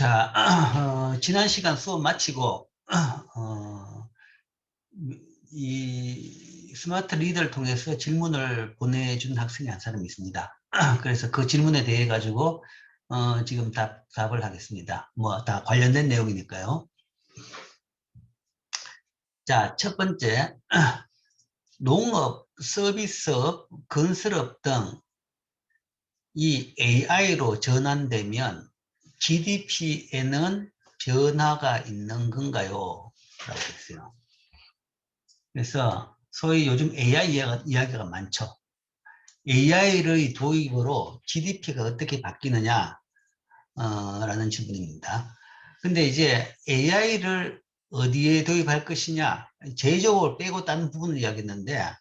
자, 지난 시간 수업 마치고, 이 스마트 리더를 통해서 질문을 보내준 학생이 한 사람이 있습니다. 그래서 그 질문에 대해 가지고, 지금 답을 하겠습니다. 뭐, 다 관련된 내용이니까요. 자, 첫 번째, 농업, 서비스업, 건설업 등 이 AI로 전환되면 GDP에는 변화가 있는 건가요? 라고 했어요. 그래서 소위 요즘 AI 이야기가 많죠. AI의 도입으로 GDP가 어떻게 바뀌느냐, 라는 질문입니다. 근데 이제 AI를 어디에 도입할 것이냐, 제조업을 빼고 다른 부분을 이야기했는데,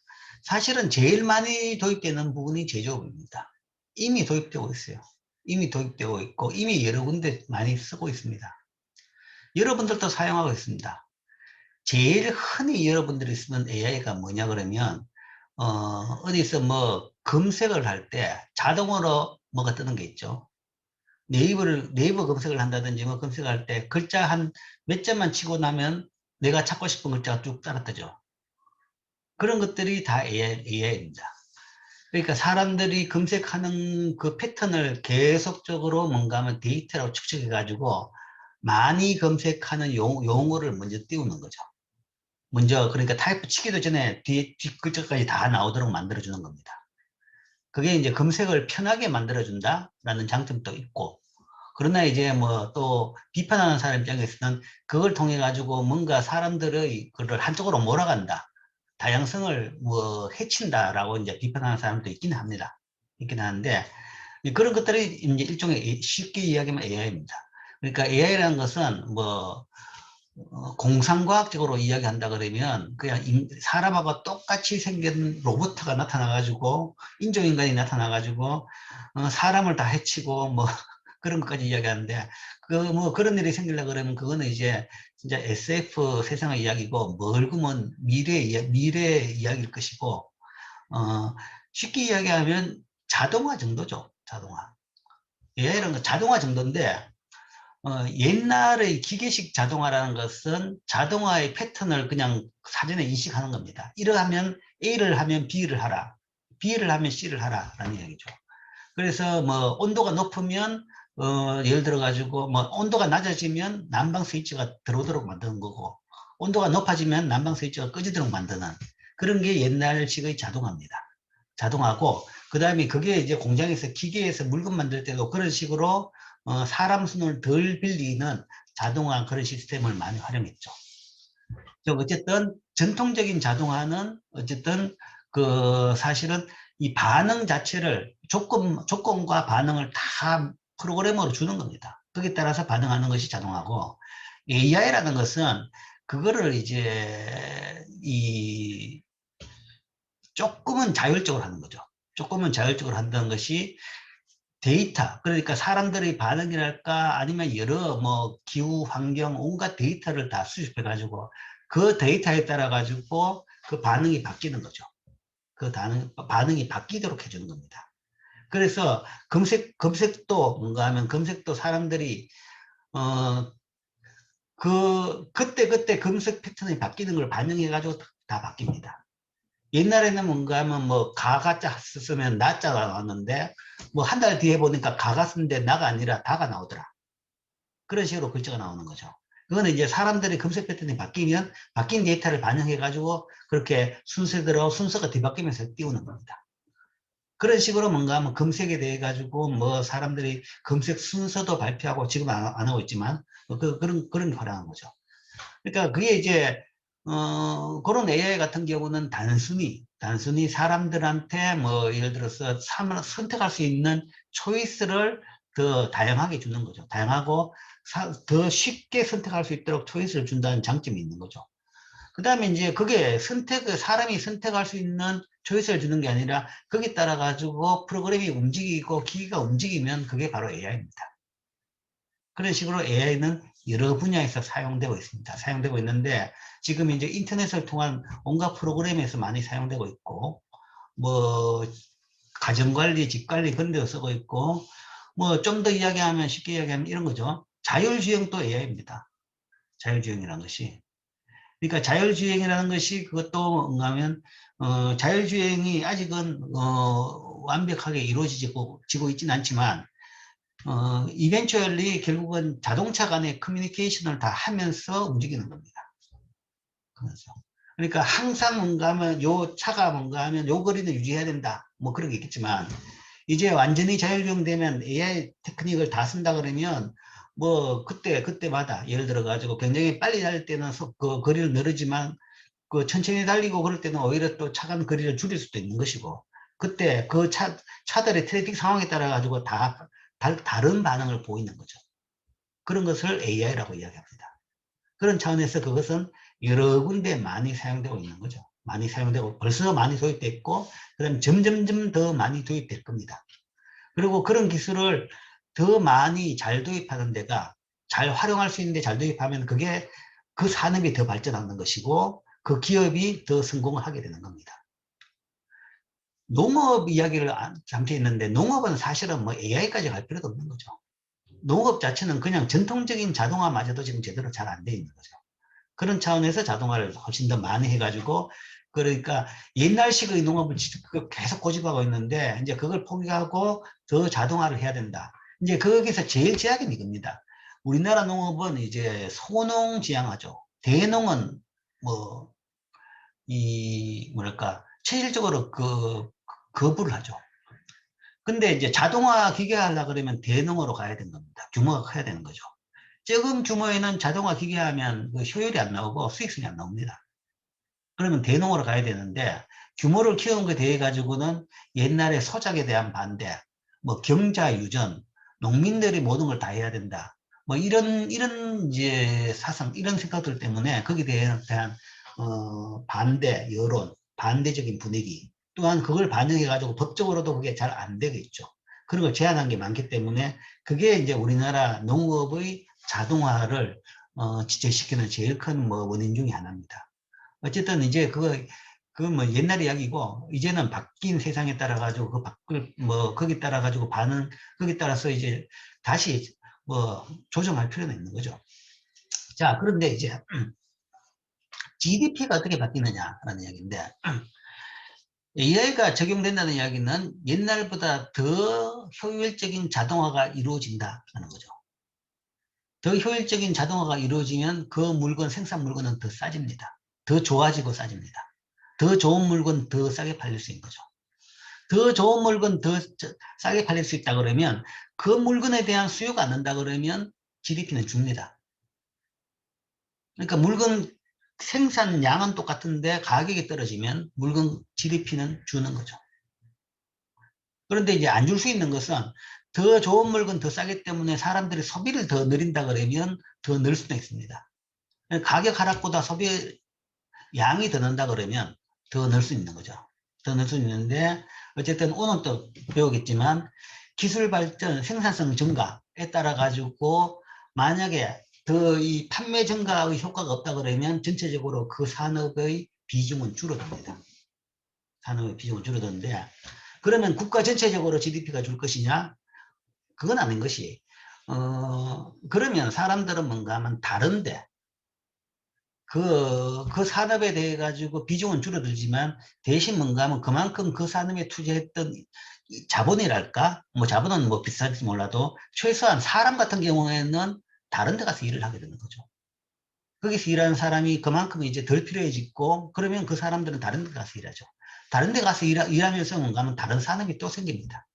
사실은 제일 많이 도입되는 부분이 제조업입니다. 이미 도입되고 있어요. 이미 도입되고 있고, 이미 여러 군데 많이 쓰고 있습니다. 여러분들도 사용하고 있습니다. 제일 흔히 여러분들이 쓰는 AI가 뭐냐 그러면, 어디서 뭐 검색을 할 때 자동으로 뭐가 뜨는 게 있죠. 네이버 검색을 한다든지 뭐 검색할 때 글자 한 몇 점만 치고 나면 내가 찾고 싶은 글자가 쭉 따라 뜨죠. 그런 것들이 다 AI입니다. 그러니까 사람들이 검색하는 그 패턴을 계속적으로 뭔가 하면 데이터로 축적해 가지고 많이 검색하는 용어를 먼저 띄우는 거죠. 먼저 그러니까 타입 치기도 전에 뒷 글자까지 다 나오도록 만들어주는 겁니다. 그게 이제 검색을 편하게 만들어준다라는 장점도 있고, 그러나 이제 뭐 또 비판하는 사람 입장에서는 그걸 통해 가지고 뭔가 사람들의 그걸 한쪽으로 몰아간다, 다양성을 뭐 해친다라고 이제 비판하는 사람도 있긴 합니다. 있긴 하는데, 그런 것들이 이제 일종의 쉽게 이야기하면 AI입니다. 그러니까 AI라는 것은 뭐 공상과학적으로 이야기한다 그러면 그냥 사람하고 똑같이 생긴 로봇가 나타나가지고 인조인간이 나타나가지고 사람을 다 해치고 뭐 그런 것까지 이야기하는데, 그 뭐 그런 일이 생기려 그러면 그거는 이제 진짜 SF 세상의 이야기고 멀고 먼 미래 이야기일 것이고, 쉽게 이야기하면 자동화 정도죠. 자동화. 예, 이런 거 자동화 정도인데, 옛날의 기계식 자동화라는 것은 자동화의 패턴을 그냥 사전에 인식하는 겁니다. 이러하면 A를 하면 B를 하라, B를 하면 C를 하라라는 얘기죠. 그래서 뭐 온도가 높으면 예를 들어 가지고 뭐 온도가 낮아지면 난방 스위치가 들어오도록 만드는 거고, 온도가 높아지면 난방 스위치가 꺼지도록 만드는 그런 게 옛날식의 자동화입니다. 자동화고, 그 다음에 그게 이제 공장에서 기계에서 물건 만들 때도 그런 식으로 사람 손을 덜 빌리는 자동화 그런 시스템을 많이 활용했죠. 어쨌든 전통적인 자동화는 어쨌든 그 사실은 이 반응 자체를 조건과 반응을 다 프로그램으로 주는 겁니다. 거기에 따라서 반응하는 것이 자동화고, AI라는 것은 그거를 이제 이 조금은 자율적으로 하는 거죠. 조금은 자율적으로 한다는 것이 데이터, 그러니까 사람들의 반응이랄까 아니면 여러 뭐 기후 환경 온갖 데이터를 다 수집해 가지고 그 데이터에 따라 가지고 그 반응이 바뀌는 거죠. 그 반응이 바뀌도록 해주는 겁니다. 그래서 검색도 뭔가 하면 검색도 사람들이 그때 검색 패턴이 바뀌는 걸 반영해 가지고 다 바뀝니다. 옛날에는 뭔가 하면 뭐 가가자 쓰면 나자가 나왔는데, 뭐 한 달 뒤에 보니까 가가 쓰는데 나가 아니라 다가 나오더라. 그런 식으로 글자가 나오는 거죠. 그거는 이제 사람들의 검색 패턴이 바뀌면 바뀐 데이터를 반영해 가지고 그렇게 순서가 뒤바뀌면서 띄우는 겁니다. 그런 식으로 뭔가 하면 검색에 대해 가지고 뭐 사람들이 검색 순서도 발표하고, 지금 안 하고 있지만 그런 게 활용한 거죠. 그러니까 그게 이제 그런 AI 같은 경우는 단순히 사람들한테 뭐 예를 들어서 선택할 수 있는 초이스를 더 다양하게 주는 거죠. 다양하고 더 쉽게 선택할 수 있도록 초이스를 준다는 장점이 있는 거죠. 그 다음에 이제 그게 사람이 선택할 수 있는 초이스를 주는 게 아니라 거기에 따라 가지고 프로그램이 움직이고 기기가 움직이면 그게 바로 AI입니다. 그런 식으로 AI는 여러 분야에서 사용되고 있습니다. 사용되고 있는데, 지금 이제 인터넷을 통한 온갖 프로그램에서 많이 사용되고 있고, 뭐 가정관리, 집관리 그런 데도 쓰고 있고, 뭐 좀 더 쉽게 이야기하면 이런 거죠. 자율주행도 AI입니다. 자율주행이라는 것이. 그러니까 자율주행이라는 것이 그것도 뭔가하면 자율주행이 아직은 완벽하게 이루어지고 있지는 않지만 이벤츄얼리 결국은 자동차 간의 커뮤니케이션을 다 하면서 움직이는 겁니다. 그래서 그러니까 항상 뭔가 하면 요 차가 뭔가 하면 요 거리는 유지해야 된다. 뭐 그런 게 있겠지만 이제 완전히 자율주행되면 AI 테크닉을 다 쓴다 그러면 뭐 그때마다 예를 들어 가지고 굉장히 빨리 달릴 때는 그 거리를 늘리지만 그 천천히 달리고 그럴 때는 오히려 또 차 간 거리를 줄일 수도 있는 것이고 그때 그 차들의 트래픽 상황에 따라 가지고 다른 반응을 보이는 거죠. 그런 것을 AI라고 이야기합니다. 그런 차원에서 그것은 여러 군데 많이 사용되고 있는 거죠. 많이 사용되고 벌써 많이 도입됐고 그다음 점점점 더 많이 도입될 겁니다. 그리고 그런 기술을 더 많이 잘 도입하는 데가 잘 활용할 수 있는데 잘 도입하면 그게 그 산업이 더 발전하는 것이고 그 기업이 더 성공을 하게 되는 겁니다. 농업 이야기를 잠시 했는데 농업은 사실은 뭐 AI까지 갈 필요도 없는 거죠. 농업 자체는 그냥 전통적인 자동화마저도 지금 제대로 잘 안 돼 있는 거죠. 그런 차원에서 자동화를 훨씬 더 많이 해가지고 그러니까 옛날식의 농업을 계속 고집하고 있는데 이제 그걸 포기하고 더 자동화를 해야 된다. 이제 거기서 제일 제약은 이겁니다. 우리나라 농업은 이제 소농 지향하죠. 대농은 뭐 이 뭐랄까 체질적으로 거부를 하죠. 근데 이제 자동화 기계하려 그러면 대농으로 가야 되는 겁니다. 규모가 커야 되는 거죠. 적은 규모에는 자동화 기계하면 그 효율이 안 나오고 수익성이 안 나옵니다. 그러면 대농으로 가야 되는데 규모를 키우는 것에 대해 가지고는 옛날에 소작에 대한 반대, 뭐 경자 유전, 농민들이 모든 걸 다 해야 된다. 뭐 이런 이제 사상, 이런 생각들 때문에 거기에 대한 반대 여론, 반대적인 분위기, 또한 그걸 반영해 가지고 법적으로도 그게 잘 안 되고 있죠. 그런 걸 제한한 게 많기 때문에 그게 이제 우리나라 농업의 자동화를 지체시키는 제일 큰 뭐 원인 중에 하나입니다. 어쨌든 이제 그건 뭐 옛날 이야기고, 이제는 바뀐 세상에 따라 가지고 거기 따라 가지고 거기 따라서 이제 다시 뭐 조정할 필요는 있는 거죠. 자, 그런데 이제 GDP가 어떻게 바뀌느냐라는 이야기인데, AI가 적용된다는 이야기는 옛날보다 더 효율적인 자동화가 이루어진다는 거죠. 더 효율적인 자동화가 이루어지면 그 생산 물건은 더 싸집니다. 더 좋아지고 싸집니다. 더 좋은 물건 더 싸게 팔릴 수 있는 거죠. 더 좋은 물건 더 싸게 팔릴 수 있다 그러면 그 물건에 대한 수요가 안 는다 그러면 GDP는 줍니다. 그러니까 물건 생산량은 똑같은데 가격이 떨어지면 물건 GDP는 주는 거죠. 그런데 이제 안 줄 수 있는 것은 더 좋은 물건 더 싸기 때문에 사람들이 소비를 더 늘린다 그러면 더 늘 수도 있습니다. 가격 하락보다 소비 양이 더 는다 그러면 더 늘 수 있는 거죠. 더 늘 수 있는데 어쨌든 오늘 또 배우겠지만 기술 발전, 생산성 증가에 따라 가지고 만약에 더 이 판매 증가의 효과가 없다 그러면 전체적으로 그 산업의 비중은 줄어듭니다. 산업의 비중은 줄어드는데 그러면 국가 전체적으로 GDP가 줄 것이냐? 그건 아닌 것이 그러면 사람들은 뭔가 하면 다른데 그 산업에 대해 가지고 비중은 줄어들지만 대신 뭔가 하면 그만큼 그 산업에 투자했던 자본이랄까? 뭐 자본은 뭐 비슷할지 몰라도 최소한 사람 같은 경우에는 다른 데 가서 일을 하게 되는 거죠. 거기서 일하는 사람이 그만큼 이제 덜 필요해지고 그러면 그 사람들은 다른 데 가서 일하죠. 다른 데 가서 일하면서 뭔가 하면 다른 산업이 또 생깁니다.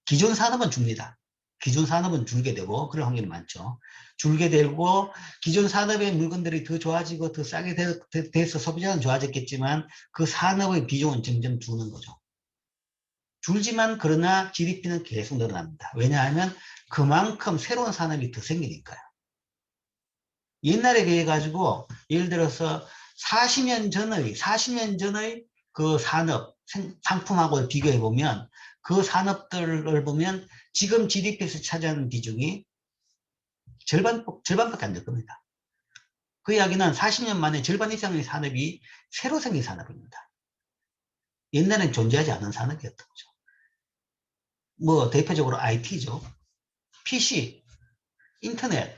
기존 산업은 줍니다. 기존 산업은 줄게 되고 그럴 확률이 많죠. 줄게 되고 기존 산업의 물건들이 더 좋아지고 더 싸게 돼서 소비자는 좋아졌겠지만 그 산업의 비중은 점점 주는 거죠. 줄지만 그러나 GDP는 계속 늘어납니다. 왜냐하면 그만큼 새로운 산업이 더 생기니까요. 옛날에 비해 가지고 예를 들어서 40년 전의 그 산업 상품하고 비교해 보면 그 산업들을 보면 지금 GDP에서 차지하는 비중이 절반밖에 안 될 겁니다. 그 이야기는 40년 만에 절반 이상의 산업이 새로 생긴 산업입니다. 옛날엔 존재하지 않은 산업이었던 거죠. 뭐 대표적으로 IT죠. PC, 인터넷,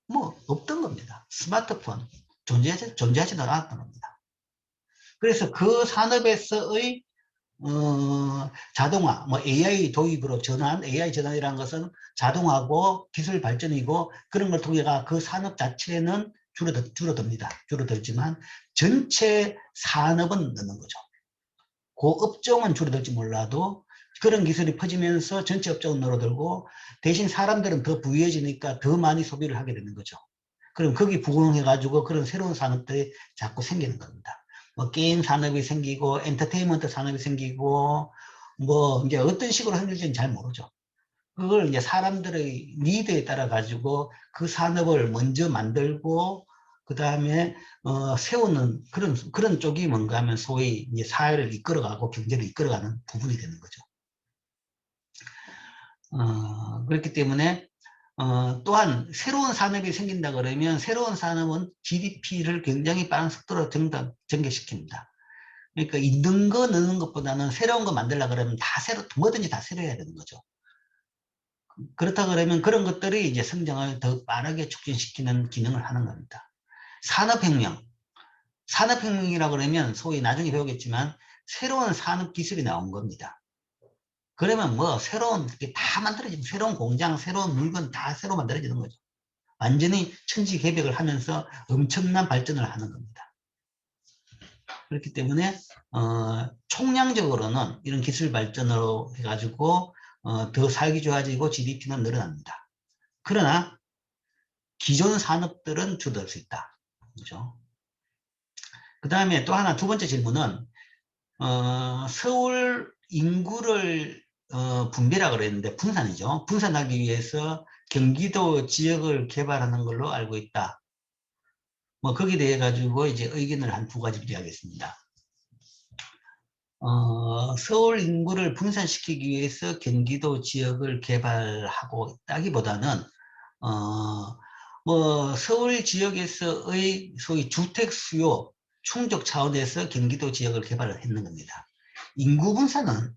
뭐 없던 겁니다. 스마트폰 존재하지도 않았던 겁니다. 그래서 그 산업에서의 자동화, 뭐 AI 도입으로 전환, AI 전환이라는 것은 자동화고 기술 발전이고 그런 걸 통해가 그 산업 자체는 줄어듭니다. 줄어들지만 전체 산업은 넣는 거죠. 그 업종은 줄어들지 몰라도 그런 기술이 퍼지면서 전체 업종은 늘어들고 대신 사람들은 더 부유해지니까 더 많이 소비를 하게 되는 거죠. 그럼 거기 부응해가지고 그런 새로운 산업들이 자꾸 생기는 겁니다. 뭐 게임 산업이 생기고 엔터테인먼트 산업이 생기고 뭐 이제 어떤 식으로 생길지는 잘 모르죠. 그걸 이제 사람들의 니드에 따라 가지고 그 산업을 먼저 만들고 그 다음에 세우는 그런 쪽이 뭔가 하면 소위 이제 사회를 이끌어가고 경제를 이끌어가는 부분이 되는 거죠. 그렇기 때문에 또한 새로운 산업이 생긴다 그러면 새로운 산업은 GDP를 굉장히 빠른 속도로 전개시킵니다. 그러니까 있는 거 넣는 것보다는 새로운 거 만들려고 그러면 다 새로, 뭐든지 다 새로 해야 되는 거죠. 그렇다 그러면 그런 것들이 이제 성장을 더 빠르게 촉진시키는 기능을 하는 겁니다. 산업혁명. 산업혁명이라고 그러면 소위 나중에 배우겠지만 새로운 산업 기술이 나온 겁니다. 그러면 뭐 새로운 게 다 만들어지는 새로운 공장, 새로운 물건 다 새로 만들어지는 거죠. 완전히 천지개벽을 하면서 엄청난 발전을 하는 겁니다. 그렇기 때문에 총량적으로는 이런 기술 발전으로 해가지고 더 살기 좋아지고 GDP는 늘어납니다. 그러나 기존 산업들은 줄어들 수 있다. 그죠? 그 다음에 또 하나 두 번째 질문은 서울 인구를 분배라 그랬는데 분산이죠. 분산하기 위해서 경기도 지역을 개발하는 걸로 알고 있다. 뭐 거기에 대해 가지고 이제 의견을 한 두 가지 드리겠습니다. 서울 인구를 분산시키기 위해서 경기도 지역을 개발하고 있다기보다는 뭐 서울 지역에서의 소위 주택 수요 충족 차원에서 경기도 지역을 개발을 했는 겁니다. 인구 분산은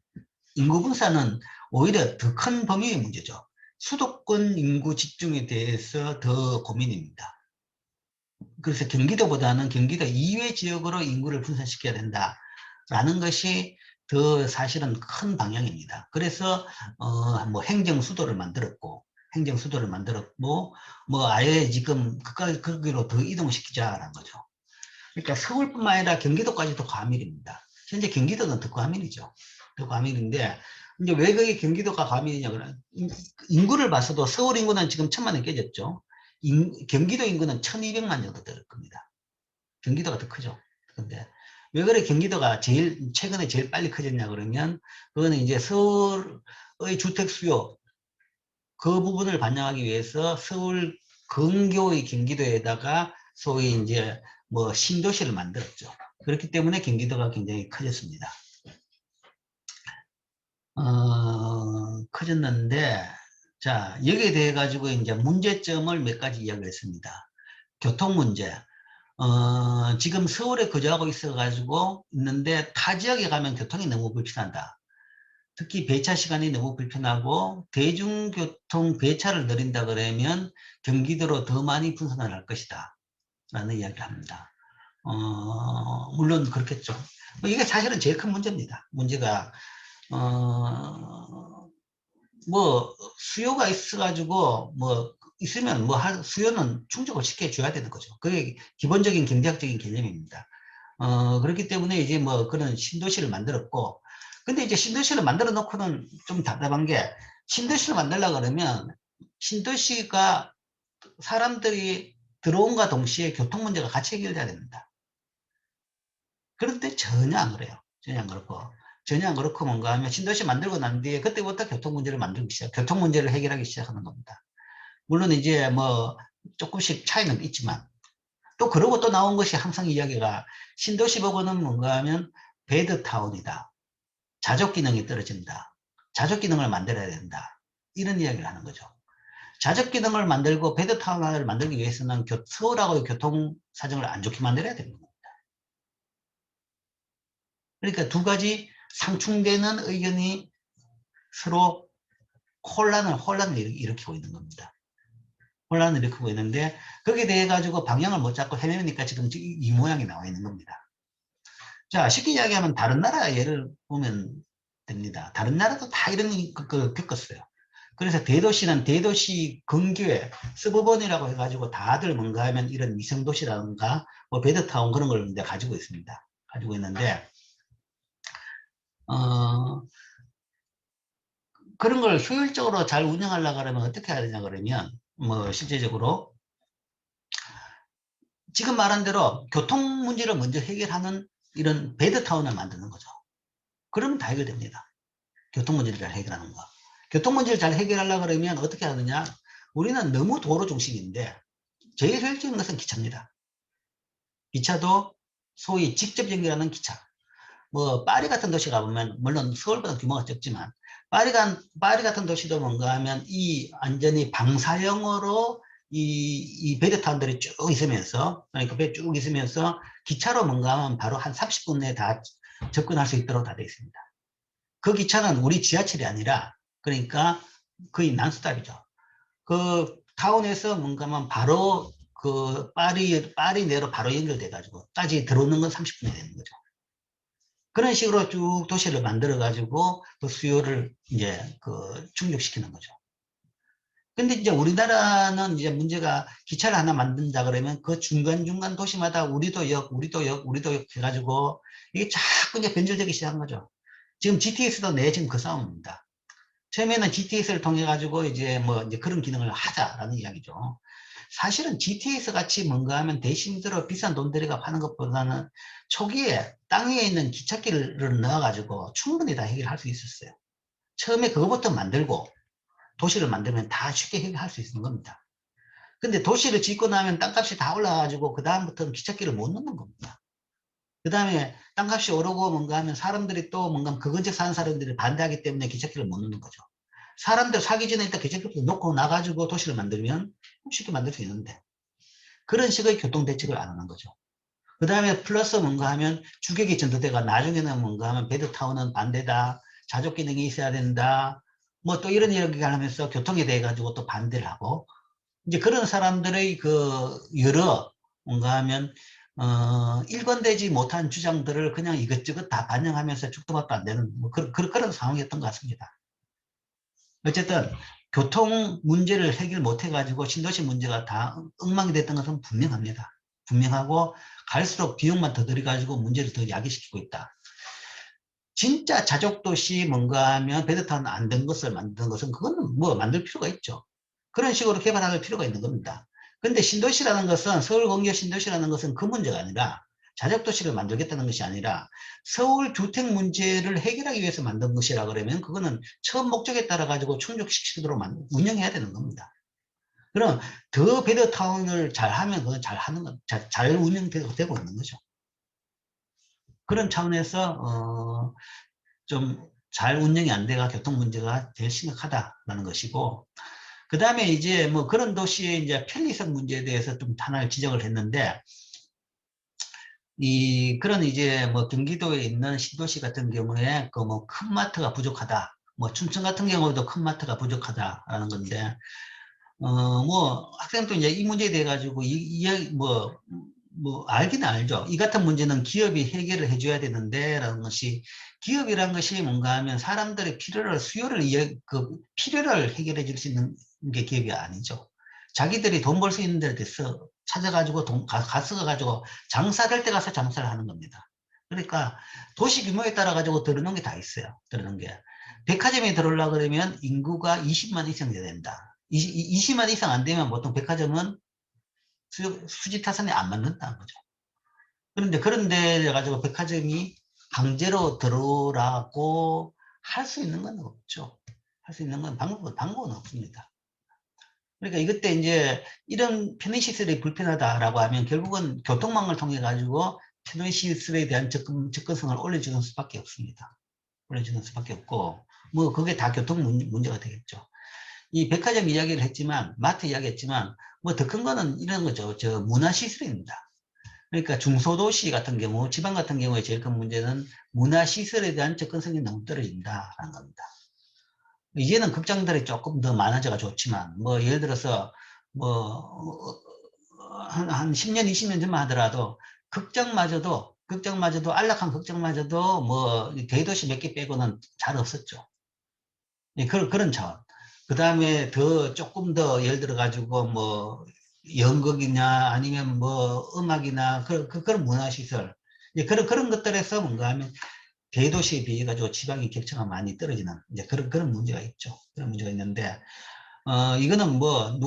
오히려 더 큰 범위의 문제죠. 수도권 인구 집중에 대해서 더 고민입니다. 그래서 경기도보다는 경기도 이외 지역으로 인구를 분산시켜야 된다라는 것이 더 사실은 큰 방향입니다. 그래서 뭐 행정수도를 만들었고 뭐 아예 지금 거기로 더 이동시키자라는 거죠. 그러니까 서울뿐만 아니라 경기도까지도 과밀입니다. 현재 경기도는 더 과밀이죠. 더 과밀인데 이제 왜 그게 경기도가 과밀이냐 그러면 인구를 봐서도 서울 인구는 지금 1,000만이 깨졌죠. 경기도 인구는 1,200만 정도 될 겁니다. 경기도가 더 크죠. 근데 왜 그래 경기도가 최근에 제일 빨리 커졌냐 그러면 그거는 이제 서울의 주택 수요 그 부분을 반영하기 위해서 서울 근교의 경기도에다가 소위 이제 뭐 신도시를 만들었죠. 그렇기 때문에 경기도가 굉장히 커졌습니다. 커졌는데 자 여기에 대해 가지고 이제 문제점을 몇 가지 이야기를 했습니다. 교통 문제. 지금 서울에 거주하고 있어 가지고 있는데 타 지역에 가면 교통이 너무 불편하다. 특히 배차 시간이 너무 불편하고 대중교통 배차를 늘린다 그러면 경기도로 더 많이 분산을 할 것이다 라는 이야기를 합니다. 물론 그렇겠죠. 이게 사실은 제일 큰 문제입니다. 문제가 뭐 수요가 있어가지고 뭐 있으면 뭐 수요는 충족을 시켜줘야 되는 거죠. 그게 기본적인 경제학적인 개념입니다. 그렇기 때문에 이제 뭐 그런 신도시를 만들었고 근데 이제 신도시를 만들어 놓고는 좀 답답한 게 신도시를 만들려고 그러면 신도시가 사람들이 들어온과 동시에 교통 문제가 같이 해결돼야 됩니다. 그런데 전혀 안 그래요. 전혀 안 그렇고 뭔가 하면 신도시 만들고 난 뒤에 그때부터 교통 문제를 교통 문제를 해결하기 시작하는 겁니다. 물론 이제 뭐 조금씩 차이는 있지만 또 그러고 또 나온 것이 항상 이야기가 신도시 보고는 뭔가 하면 배드타운이다. 자족 기능이 떨어진다. 자족 기능을 만들어야 된다. 이런 이야기를 하는 거죠. 자족 기능을 만들고 배드타운을 만들기 위해서는 서울하고의 교통 사정을 안 좋게 만들어야 됩니다. 그러니까 두 가지 상충되는 의견이 서로 혼란을 일으키고 있는 겁니다. 혼란을 일으키고 있는데 거기에 대해 가지고 방향을 못 잡고 헤매니까 지금 이 모양이 나와 있는 겁니다. 자, 쉽게 이야기하면 다른 나라 예를 보면 됩니다. 다른 나라도 다 이런 걸 겪었어요. 그래서 대도시는 대도시 근교에 서버번이라고 해가지고 다들 뭔가 하면 이런 위성도시라든가 뭐 베드타운 그런 걸 이제 가지고 있습니다. 가지고 있는데 그런 걸 효율적으로 잘 운영하려고 하면 어떻게 해야 되냐 그러면 뭐 실제적으로 지금 말한 대로 교통 문제를 먼저 해결하는 이런 베드타운을 만드는 거죠. 그러면 다 해결됩니다. 교통 문제를 잘 해결하는 거. 교통 문제를 잘 해결하려고 그러면 어떻게 하느냐? 우리는 너무 도로 중심인데 제일 효율적인 것은 기차입니다. 기차도 소위 직접 연결하는 기차. 뭐 파리 같은 도시 가보면 물론 서울보다 규모가 적지만 파리 같은 도시도 뭔가 하면 이 완전히 방사형으로 이 베드타운들이 쭉 있으면서 그러니까 배 쭉 있으면서 기차로 뭔가 하면 바로 한 30분 내에 다 접근할 수 있도록 다 되어 있습니다. 그 기차는 우리 지하철이 아니라 그러니까 거의 난스탑이죠. 그 타운에서 뭔가 하면 바로 그 파리 내로 바로 연결돼 가지고 까지 들어오는 건 30분이 되는 거죠. 그런 식으로 쭉 도시를 만들어 가지고 그 수요를 이제 그 충족시키는 거죠. 근데 이제 우리나라는 이제 문제가 기차를 하나 만든다 그러면 그 중간중간 도시마다 우리도 역 해가지고 이게 자꾸 이제 변질되기 시작한 거죠. 지금 GTS도 지금 그 싸움입니다. 처음에는 GTS를 통해 가지고 이제 뭐 이제 그런 기능을 하자라는 이야기죠. 사실은 GTS 같이 뭔가 하면 대신 들어 비싼 돈 들여가 파는 것보다는 초기에 땅 위에 있는 기찻길을 넣어가지고 충분히 다 해결할 수 있었어요. 처음에 그거부터 만들고 도시를 만들면 다 쉽게 해결할 수 있는 겁니다. 근데 도시를 짓고 나면 땅값이 다 올라가지고 그 다음부터는 기찻길을 못 넣는 겁니다. 그 다음에 땅값이 오르고 뭔가 하면 사람들이 또 뭔가 그 근처에 사는 사람들이 반대하기 때문에 기찻길을 못 넣는 거죠. 사람들 사기 전에 일단 기찻길을 놓고 나가지고 도시를 만들면 쉽게 만들 수 있는데 그런 식의 교통대책을 안 하는 거죠. 그 다음에 플러스 뭔가 하면 주객이 전도대가 나중에는 뭔가 하면 베드타운은 반대다. 자족 기능이 있어야 된다. 뭐 또 이런 이야기를 하면서 교통에 대해 가지고 또 반대를 하고 이제 그런 사람들의 그 여러 뭔가 하면 일관되지 못한 주장들을 그냥 이것저것 다 반영하면서 죽도 밥도 안 되는 뭐 그런 상황이었던 것 같습니다. 어쨌든 교통 문제를 해결 못 해가지고 신도시 문제가 다 엉망이 됐던 것은 분명합니다. 분명하고 갈수록 비용만 더 들여가지고 문제를 더 야기시키고 있다. 진짜 자족도시 뭔가 하면 베드타운 안 된 것을 만든 것은 그거는 뭐 만들 필요가 있죠. 그런 식으로 개발할 필요가 있는 겁니다. 근데 신도시라는 것은 서울 근교 신도시라는 것은 그 문제가 아니라 자족도시를 만들겠다는 것이 아니라 서울 주택 문제를 해결하기 위해서 만든 것이라 그러면 그거는 처음 목적에 따라 가지고 충족시키도록 운영해야 되는 겁니다. 그럼 더 베드타운을 잘하면 그건 잘하는 건 잘 운영되고 있는 거죠. 그런 차원에서 좀 잘 운영이 안 돼가 교통 문제가 제일 심각하다라는 것이고 그 다음에 이제 뭐 그런 도시의 이제 편리성 문제에 대해서 좀 하나를 지적을 했는데 이 그런 이제 뭐 경기도에 있는 신도시 같은 경우에 그 뭐 큰 마트가 부족하다. 뭐 춘천 같은 경우도 큰 마트가 부족하다라는 건데 뭐 학생도 이제 이 문제에 대해 가지고 뭐 알기는 알죠. 이 같은 문제는 기업이 해결을 해줘야 되는데라는 것이 기업이란 것이 뭔가 하면 사람들의 필요를 해결해 줄 수 있는 게 기업이 아니죠. 자기들이 돈 벌 수 있는 데를 돼서 찾아가지고 가서 장사될 때 가서 장사를 하는 겁니다. 그러니까 도시 규모에 따라 가지고 들어놓은 게 다 있어요. 들어놓은 게. 백화점에 들어오려고 그러면 인구가 20만 이상 돼야 된다. 20만 이상 안 되면 보통 백화점은 수지 타산에 안 맞는다는 거죠. 그런데 가지고 백화점이 강제로 들어오라고 할 수 있는 건 없죠. 할 수 있는 건 방법은 없습니다. 그러니까 이것 때 이제 이런 편의시설이 불편하다라고 하면 결국은 교통망을 통해 가지고 편의시설에 대한 접근성을 올려주는 수밖에 없습니다. 올려주는 수밖에 없고 뭐 그게 다 교통 문제가 되겠죠. 이 백화점 이야기를 했지만 마트 이야기 했지만 뭐 더 큰 거는 이런 거죠. 저 문화시설입니다. 그러니까 중소도시 같은 경우 지방 같은 경우에 제일 큰 문제는 문화시설에 대한 접근성이 너무 떨어진다라는 겁니다. 이제는 극장들이 조금 더 많아져가 좋지만 뭐 예를 들어서 뭐, 한 10년, 20년 전만 하더라도, 극장마저도, 안락한 극장마저도 뭐, 대도시 몇 개 빼고는 잘 없었죠. 예, 그런 차원. 그 다음에 조금 더 예를 들어가지고, 뭐, 연극이냐, 아니면 뭐, 음악이나, 그런 문화시설. 예, 그런 것들에서 뭔가 하면, 대도시에 비해 가지고 지방의 격차가 많이 떨어지는, 이제 그런 문제가 있죠. 그런 문제가 있는데, 이거는 뭐,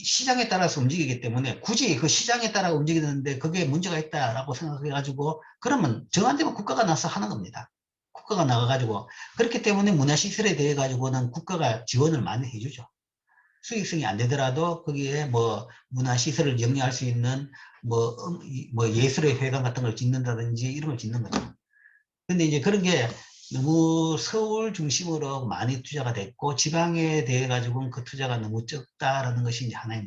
시장에 따라서 움직이기 때문에 굳이 그 시장에 따라 움직이는데 그게 문제가 있다라고 생각해가지고, 그러면 정한되면 국가가 나서 하는 겁니다. 국가가 나가가지고. 그렇기 때문에 문화시설에 대해 가지고는 국가가 지원을 많이 해주죠. 수익성이 안 되더라도 거기에 뭐 문화시설을 영위할 수 있는 뭐 예술의 회관 같은 걸 짓는다든지 이런 걸 짓는 거죠. 근데 이제 그런 게 너무 서울 중심으로 많이 투자가 됐고 지방에 대해 가지고는 그 투자가 너무 적다라는 것이 이제 하나의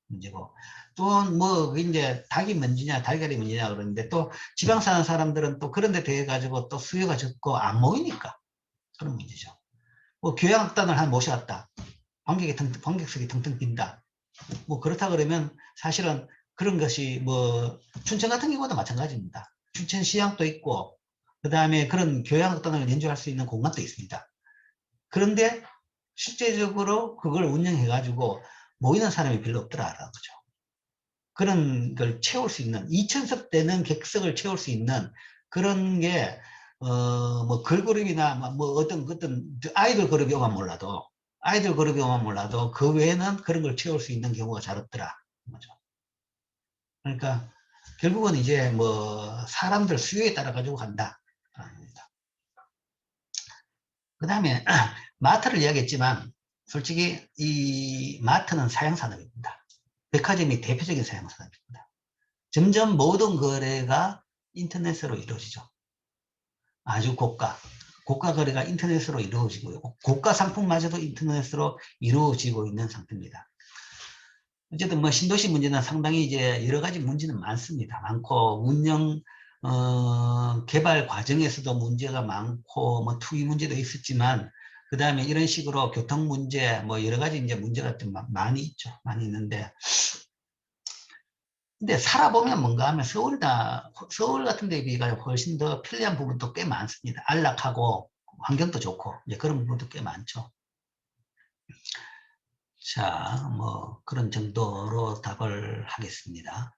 문제고 또 뭐 이제 닭이 먼저냐 달걀이 먼저냐 그러는데 또 지방 사는 사람들은 또 그런 데 대해 가지고 또 수요가 적고 안 모이니까 그런 문제죠. 뭐 교향악단을 한 모셔왔다. 관객석이 텅텅 빈다. 뭐 그렇다 그러면 사실은 그런 것이 뭐 춘천 같은 경우도 마찬가지입니다. 춘천 시장도 있고 그 다음에 그런 교향악단을 연주할 수 있는 공간도 있습니다. 그런데 실제적으로 그걸 운영해가지고 모이는 사람이 별로 없더라라는 거죠. 그런 걸 채울 수 있는 2천석 되는 객석을 채울 수 있는 그런 게 뭐 걸그룹이나 뭐 어떤 아이돌 그룹이 오면 몰라도 그 외에는 그런 걸 채울 수 있는 경우가 잘 없더라. 거죠. 그러니까 결국은 이제 뭐 사람들 수요에 따라 가지고 간다. 그 다음에 마트를 이야기했지만 솔직히 이 마트는 사양산업입니다. 백화점이 대표적인 사양산업입니다. 점점 모든 거래가 인터넷으로 이루어지죠. 아주 고가 거래가 인터넷으로 이루어지고요. 고가 상품마저도 인터넷으로 이루어지고 있는 상태입니다. 어쨌든 뭐 신도시 문제는 상당히 이제 여러 가지 문제는 많습니다. 많고 개발 과정에서도 문제가 많고 뭐 투기 문제도 있었지만 그 다음에 이런 식으로 교통 문제 뭐 여러 가지 이제 문제가 좀 많이 있죠. 많이 있는데 근데 살아보면 뭔가 하면 서울 같은 데에 비해 훨씬 더 편리한 부분도 꽤 많습니다. 안락하고 환경도 좋고 이제 그런 부분도 꽤 많죠. 자, 뭐 그런 정도로 답을 하겠습니다.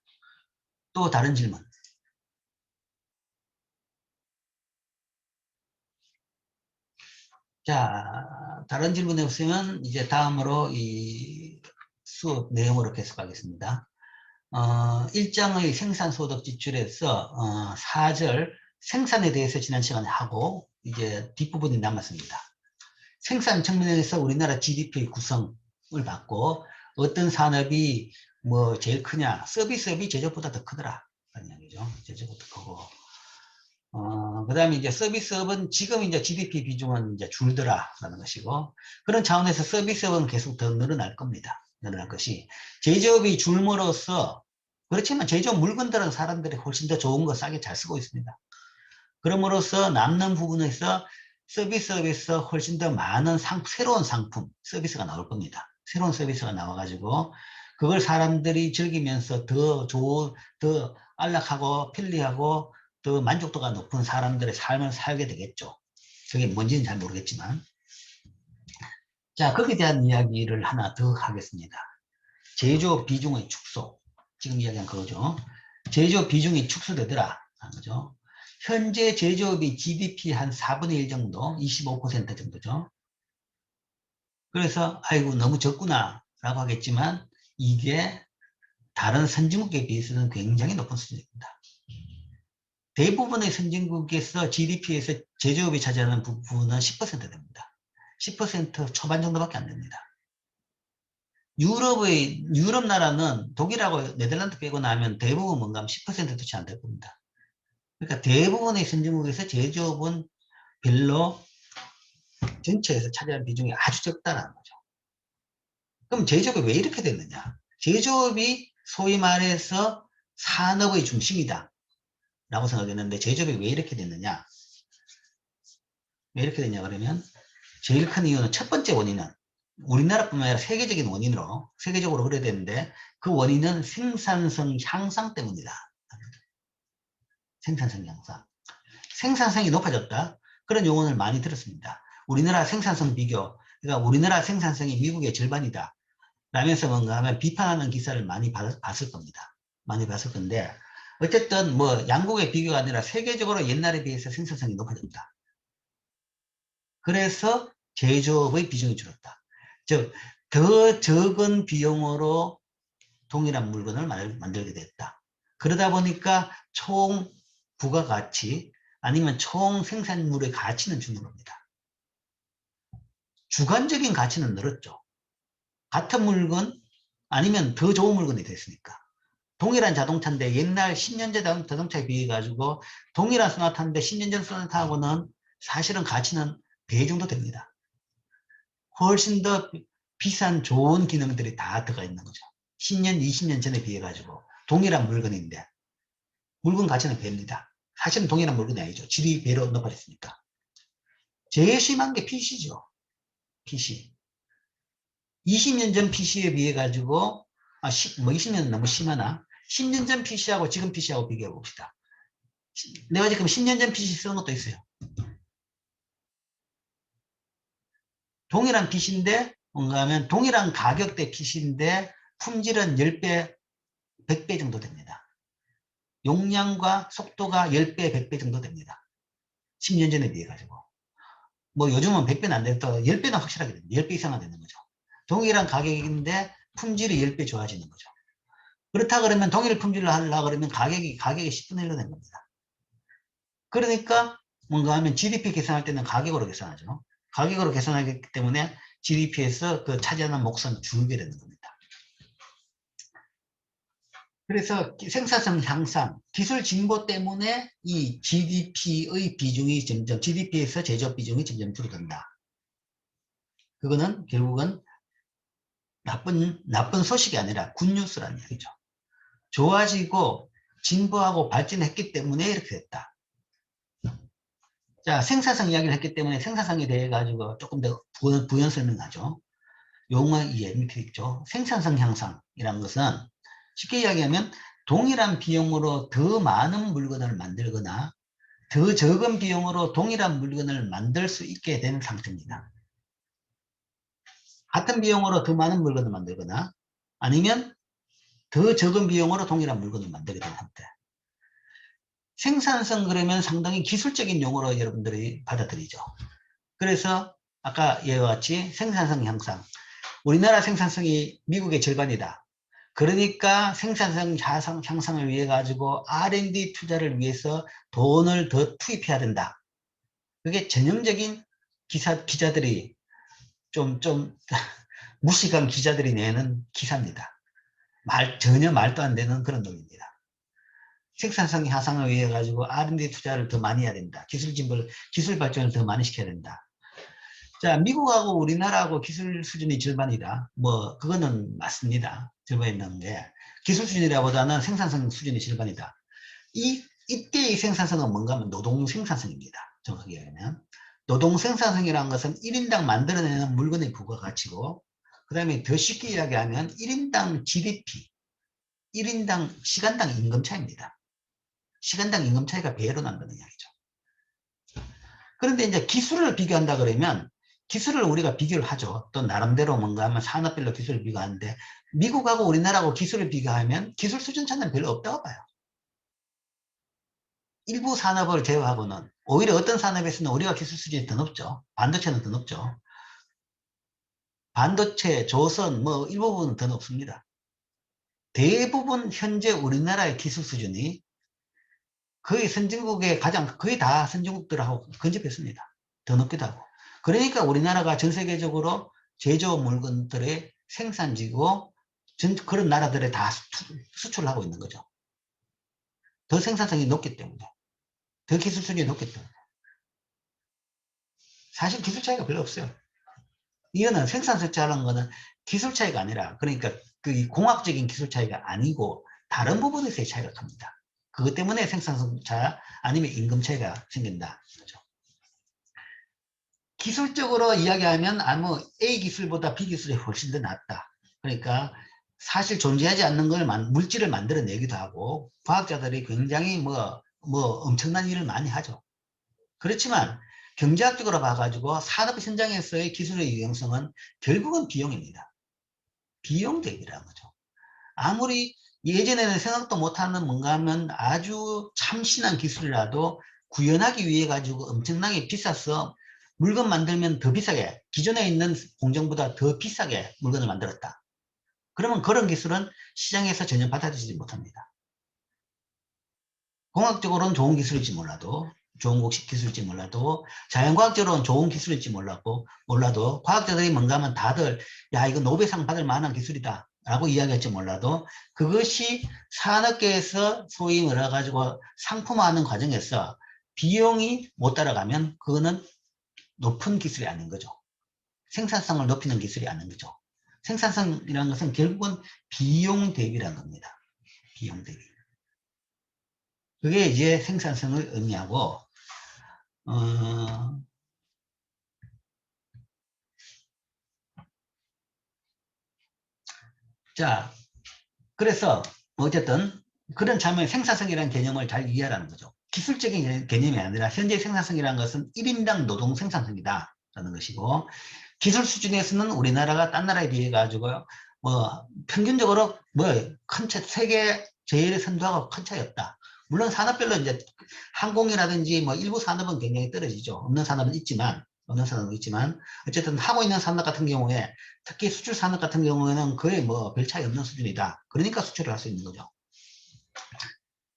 또 다른 질문. 자, 다른 질문이 없으면 이제 다음으로 이 수업 내용으로 계속하겠습니다. 1장의 생산소득 지출에서 4절 생산에 대해서 지난 시간에 하고 이제 뒷부분이 남았습니다. 생산 측면에서 우리나라 GDP 구성을 받고 어떤 산업이 뭐 제일 크냐 서비스업이 제조업보다 더 크더라 라는 이야기죠. 제조업보다 크고 그 다음에 이제 서비스업은 지금 이제 GDP 비중은 이제 줄더라라는 것이고, 그런 차원에서 서비스업은 계속 더 늘어날 겁니다. 늘어날 것이. 제조업이 줄므로써, 그렇지만 제조업 물건들은 사람들이 훨씬 더 좋은 거 싸게 잘 쓰고 있습니다. 그럼으로써 남는 부분에서 서비스업에서 훨씬 더 많은 새로운 상품, 서비스가 나올 겁니다. 새로운 서비스가 나와가지고, 그걸 사람들이 즐기면서 더 안락하고 편리하고 더 만족도가 높은 사람들의 삶을 살게 되겠죠. 그게 뭔지는 잘 모르겠지만. 자, 거기에 대한 이야기를 하나 더 하겠습니다. 제조업 비중의 축소. 지금 이야기한 그거죠. 제조업 비중이 축소되더라. 그죠? 현재 제조업이 GDP 한 4분의 1 정도, 25% 정도죠. 그래서, 아이고, 너무 적구나, 라고 하겠지만, 이게 다른 선진국에 비해서는 굉장히 높은 수준입니다. 대부분의 선진국에서 GDP에서 제조업이 차지하는 부분은 10% 됩니다. 10% 초반 정도밖에 안 됩니다. 유럽 나라는 독일하고 네덜란드 빼고 나면 대부분 뭔가 10%도 채 안 될 겁니다. 그러니까 대부분의 선진국에서 제조업은 별로 전체에서 차지하는 비중이 아주 적다는 거죠. 그럼 제조업이 왜 이렇게 됐느냐? 제조업이 소위 말해서 산업의 중심이다 라고 생각했는데 제조업이 왜 이렇게 됐느냐? 왜 이렇게 됐냐 그러면 제일 큰 이유는 첫 번째 원인은 우리나라뿐만 아니라 세계적인 원인으로, 세계적으로 그래야 되는데 그 원인은 생산성 향상 때문이다. 생산성 향상. 생산성이 높아졌다. 그런 용어를 많이 들었습니다. 우리나라 생산성 비교, 그러니까 우리나라 생산성이 미국의 절반이다. 라면서 뭔가 하면 비판하는 기사를 많이 봤을 겁니다. 많이 봤을 건데, 어쨌든 뭐 양국의 비교가 아니라 세계적으로 옛날에 비해서 생산성이 높아졌다. 그래서 제조업의 비중이 줄었다. 즉, 더 적은 비용으로 동일한 물건을 만들게 됐다. 그러다 보니까 총 부가가치 아니면 총 생산물의 가치는 주는 겁니다. 주관적인 가치는 늘었죠. 같은 물건 아니면 더 좋은 물건이 됐으니까. 동일한 자동차인데 옛날 10년 전 자동차에 비해 가지고 동일한 소나타인데 10년 전 소나타하고는 사실은 가치는 배 정도 됩니다. 훨씬 더 비싼 좋은 기능들이 다 들어가 있는 거죠. 10년, 20년 전에 비해 가지고 동일한 물건인데 물건 가치는 배입니다. 사실은 동일한 물건이 아니죠. 질이 배로 높아졌으니까. 제일 심한 게 PC죠. PC. 20년 전 PC에 비해 가지고 뭐 20년은 너무 심하나 10년 전 PC하고 지금 PC하고 비교해 봅시다. 내가 지금 10년 전 PC 쓰는 것도 있어요. 동일한 PC인데 뭔가 하면 동일한 가격대 PC인데 품질은 10배, 100배 정도 됩니다. 용량과 속도가 10배, 100배 정도 됩니다. 10년 전에 비해 가지고. 뭐 요즘은 100배는 안 돼도 10배는 확실하게 됩니다. 10배 이상은 되는 거죠. 동일한 가격인데 품질이 10배 좋아지는 거죠. 그렇다 그러면 동일 품질로 하려고 그러면 가격이 10분의 1로 된 겁니다. 그러니까 뭔가 하면 GDP 계산할 때는 가격으로 계산하죠. 가격으로 계산하기 때문에 GDP에서 그 차지하는 몫은 줄게 되는 겁니다. 그래서 생산성 향상, 기술 진보 때문에 이 GDP의 비중이 점점, GDP에서 제조업 비중이 점점 줄어든다. 그거는 결국은 나쁜 소식이 아니라 굿뉴스라는 얘기죠. 좋아지고 진보하고 발전했기 때문에 이렇게 됐다. 자, 생산성 이야기를 했기 때문에 생산성에 대해 가지고 조금 더 부연 설명하죠. 용어 이해 밑에 있죠. 생산성 향상이라는 것은 쉽게 이야기하면 동일한 비용으로 더 많은 물건을 만들거나 더 적은 비용으로 동일한 물건을 만들 수 있게 되는 상태입니다. 같은 비용으로 더 많은 물건을 만들거나 아니면 더 적은 비용으로 동일한 물건을 만들게 되는 상태. 생산성 그러면 상당히 기술적인 용어로 여러분들이 받아들이죠. 그래서 아까 이와 같이 생산성 향상. 우리나라 생산성이 미국의 절반이다. 그러니까 생산성 향상을 위해 가지고 R&D 투자를 위해서 돈을 더 투입해야 된다. 그게 전형적인 기자들이 좀 무식한 기자들이 내는 기사입니다. 전혀 말도 안 되는 그런 놈입니다. 생산성 향상을 위해 가지고 R&D 투자를 더 많이 해야 된다. 기술 발전을 더 많이 시켜야 된다. 자, 미국하고 우리나라하고 기술 수준이 절반이다. 뭐 그거는 맞습니다. 절반이 넘는데 기술 수준이라보다는 생산성 수준이 절반이다. 이때의 생산성은 뭔가 하면 노동 생산성입니다. 정확하게 얘기하면 노동 생산성이라는 것은 1인당 만들어내는 물건의 부가가치고 그 다음에 더 쉽게 이야기하면 1인당 GDP 1인당 시간당 임금 차이입니다. 시간당 임금 차이가 배로 난다는 이야기죠. 그런데 이제 기술을 비교한다 그러면 기술을 우리가 비교를 하죠. 또 나름대로 뭔가 하면 산업별로 기술을 비교하는데 미국하고 우리나라하고 기술을 비교하면 기술 수준 차이는 별로 없다고 봐요. 일부 산업을 제외하고는 오히려 어떤 산업에서는 우리가 기술 수준이 더 높죠. 반도체는 더 높죠. 반도체, 조선 뭐 일부분은 더 높습니다. 대부분 현재 우리나라의 기술 수준이 거의 거의 다 선진국들하고 근접했습니다. 더 높기도 하고. 그러니까 우리나라가 전 세계적으로 제조업 물건들의 생산지고 그런 나라들에 다 수출을 하고 있는 거죠. 더 생산성이 높기 때문에. 더 기술 수준이 높기 때문에. 사실 기술 차이가 별로 없어요. 이거는 생산성 차이라는 거는 기술 차이가 아니라 그러니까 그 공학적인 기술 차이가 아니고 다른 부분에서의 차이가 큽니다. 그것 때문에 생산성 차 아니면 임금 차이가 생긴다. 그렇죠? 기술적으로 이야기하면 뭐 A 기술보다 B 기술이 훨씬 더 낫다. 그러니까 사실 존재하지 않는 걸 물질을 만들어내기도 하고 과학자들이 굉장히 뭐 엄청난 일을 많이 하죠. 그렇지만 경제학적으로 봐가지고 산업 현장에서의 기술의 유용성은 결국은 비용입니다. 비용 대비라는 거죠. 아무리 예전에는 생각도 못하는 뭔가 하면 아주 참신한 기술이라도 구현하기 위해 가지고 엄청나게 비싸서 물건 만들면 더 비싸게, 기존에 있는 공정보다 더 비싸게 물건을 만들었다. 그러면 그런 기술은 시장에서 전혀 받아들이지 못합니다. 공학적으로는 좋은 기술일지 몰라도, 좋은 기술일지 몰라도, 자연과학적으로는 좋은 기술일지 몰라도 과학자들이 뭔가 하면 다들 야 이거 노벨상 받을 만한 기술이다 라고 이야기할지 몰라도 그것이 산업계에서 소위 뭐라 가지고 상품화하는 과정에서 비용이 못 따라가면 그거는 높은 기술이 아닌 거죠. 생산성을 높이는 기술이 아닌 거죠. 생산성이라는 것은 결국은 비용 대비라는 겁니다. 비용 대비. 그게 이제 생산성을 의미하고, 자, 그래서 어쨌든 그런 차원의 생산성이라는 개념을 잘 이해하라는 거죠. 기술적인 개념이 아니라 현재 생산성이라는 것은 1인당 노동 생산성이다 라는 것이고, 기술 수준에서는 우리나라가 딴 나라에 비해 가지고 뭐 평균적으로 뭐 큰 차, 세계 제일 선두하고 큰 차이 없다. 물론 산업별로 이제 항공이라든지 뭐 일부 산업은 굉장히 떨어지죠. 없는 산업은 있지만 어쨌든 하고 있는 산업 같은 경우에 특히 수출 산업 같은 경우에는 거의 뭐 별 차이 없는 수준이다. 그러니까 수출을 할 수 있는 거죠.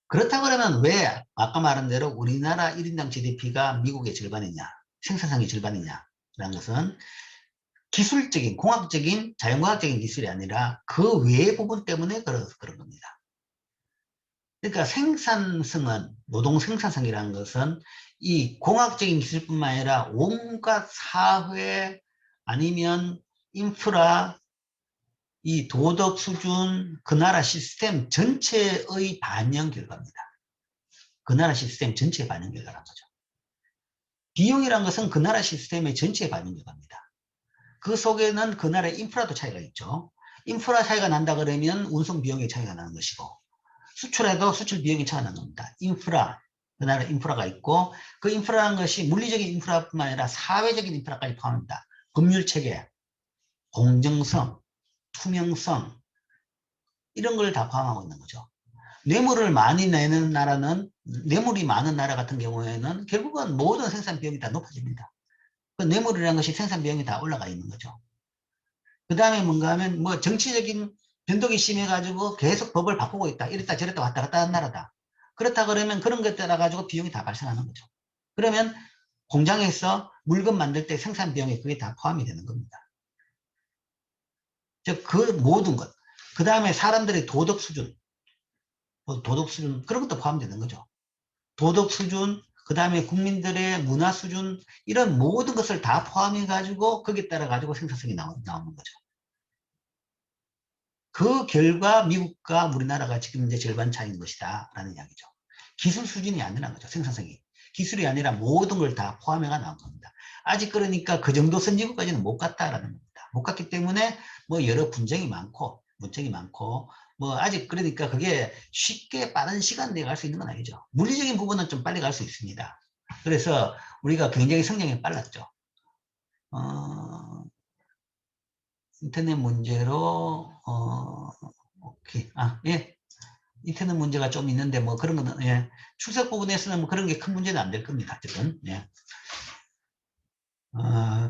그렇다 그러면 왜 아까 말한 대로 우리나라 1인당 GDP가 미국의 절반이냐, 생산성의 절반이냐 라는 것은 기술적인, 공학적인, 자연과학적인 기술이 아니라 그 외의 부분 때문에 그런 겁니다. 그러니까 생산성은, 노동 생산성이라는 것은 이 공학적인 기술뿐만 아니라 온갖 사회 아니면 인프라, 이 도덕 수준, 그 나라 시스템 전체의 반영 결과입니다. 그 나라 시스템 전체의 반영 결과라는 거죠. 비용이라는 것은 그 나라 시스템의 전체의 반영 결과입니다. 그 속에는 그 나라의 인프라도 차이가 있죠. 인프라 차이가 난다 그러면 운송 비용의 차이가 나는 것이고, 수출에도 수출 비용이 차이가 나는 겁니다. 인프라, 그 나라 인프라가 있고, 그 인프라라는 것이 물리적인 인프라뿐만 아니라 사회적인 인프라까지 포함합니다. 법률 체계, 공정성, 투명성, 이런 걸 다 포함하고 있는 거죠. 뇌물을 많이 내는 나라는, 뇌물이 많은 나라 같은 경우에는 결국은 모든 생산 비용이 다 높아집니다. 그 뇌물이라는 것이 생산 비용이 다 올라가 있는 거죠. 그 다음에 뭔가 하면 뭐 정치적인 변동이 심해가지고 계속 법을 바꾸고 있다. 이랬다 저랬다 왔다 갔다 하는 나라다. 그렇다 그러면 그런 것 따라 가지고 비용이 다 발생하는 거죠. 그러면 공장에서 물건 만들 때 생산 비용이 그게 다 포함이 되는 겁니다. 즉 그 모든 것. 그 다음에 사람들의 도덕 수준, 그런 것도 포함되는 거죠. 도덕 수준, 그 다음에 국민들의 문화 수준, 이런 모든 것을 다 포함해 가지고 거기에 따라 가지고 생산성이 나오는 거죠. 그 결과 미국과 우리나라가 지금 이제 절반 차이인 것이다 라는 이야기죠. 기술 수준이 아니라는 거죠. 생산성이. 기술이 아니라 모든 걸 다 포함해가 나온 겁니다. 아직 그러니까 그 정도 선진국까지는 못 갔다라는 겁니다. 못 갔기 때문에 뭐 여러 분쟁이 많고 문쟁이 많고 뭐 아직 그러니까 그게 쉽게 빠른 시간 내에 갈 수 있는 건 아니죠. 물리적인 부분은 좀 빨리 갈 수 있습니다. 그래서 우리가 굉장히 성장이 빨랐죠. 인터넷 문제로 오케이. 예. 인터넷 문제가 좀 있는데 뭐 그런 거는 예. 출석 부분에서는 뭐 그런 게 큰 문제는 안 될 겁니다. 어쨌든 예.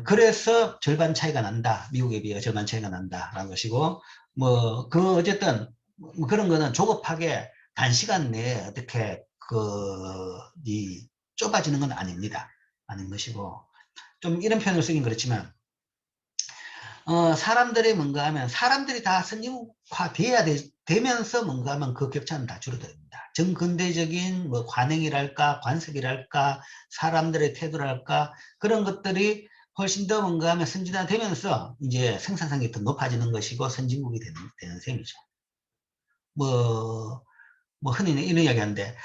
그래서 절반 차이가 난다. 미국에 비해 절반 차이가 난다라는 것이고 뭐 그 어쨌든 뭐 그런 거는 조급하게 단시간 내에 어떻게 이 좁아지는 건 아닙니다. 아닌 것이고 좀 이런 표현을 쓰긴 그렇지만 사람들이 뭔가 하면 사람들이 다 선진국화 되면서 뭔가 하면 그 격차는 다 줄어듭니다. 정근대적인 뭐 관행이랄까 관습이랄까 사람들의 태도랄까 그런 것들이 훨씬 더 뭔가 하면 선진화 되면서 이제 생산성이 더 높아지는 것이고 선진국이 되는 셈이죠. 뭐, 뭐 흔히 이런 이야기 하는데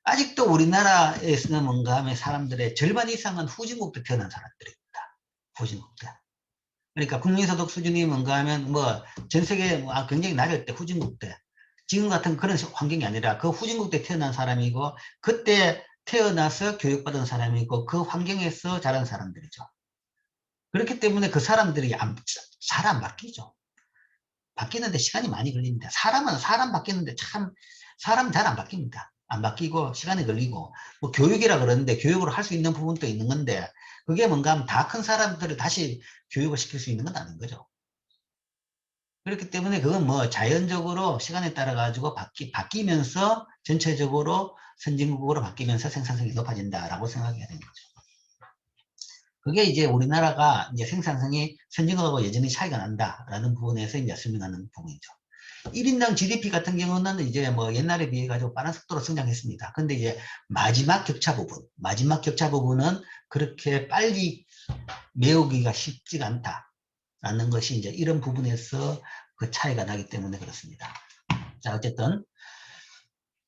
아직도 우리나라에서는 뭔가 하면 사람들의 절반 이상은 후진국도 태어난 사람들입니다. 후진국대. 그러니까 국민소득 수준이 뭔가 하면 뭐 전 세계 굉장히 낮을 때 후진국대. 지금 같은 그런 환경이 아니라 그 후진국대 태어난 사람이고 그때 태어나서 교육받은 사람이고 그 환경에서 자란 사람들이죠. 그렇기 때문에 그 사람들이 잘 안 바뀌죠. 바뀌는데 시간이 많이 걸립니다. 사람은 사람 바뀌는데 참 사람 잘 안 바뀝니다. 안 바뀌고 시간이 걸리고 뭐 교육이라 그러는데 교육을 할 수 있는 부분도 있는 건데 그게 뭔가 하면 다 큰 사람들을 다시 교육을 시킬 수 있는 건 아닌 거죠. 그렇기 때문에 그건 뭐 자연적으로 시간에 따라 가지고 바뀌면서 전체적으로 선진국으로 바뀌면서 생산성이 높아진다라고 생각해야 되는 거죠. 그게 이제 우리나라가 이제 생산성이 선진국하고 여전히 차이가 난다라는 부분에서 이제 설명하는 부분이죠. 1인당 GDP 같은 경우는 이제 뭐 옛날에 비해 가지고 빠른 속도로 성장했습니다. 근데 이제 마지막 격차 부분은 그렇게 빨리 메우기가 쉽지가 않다라는 것이 이제 이런 부분에서 그 차이가 나기 때문에 그렇습니다. 자, 어쨌든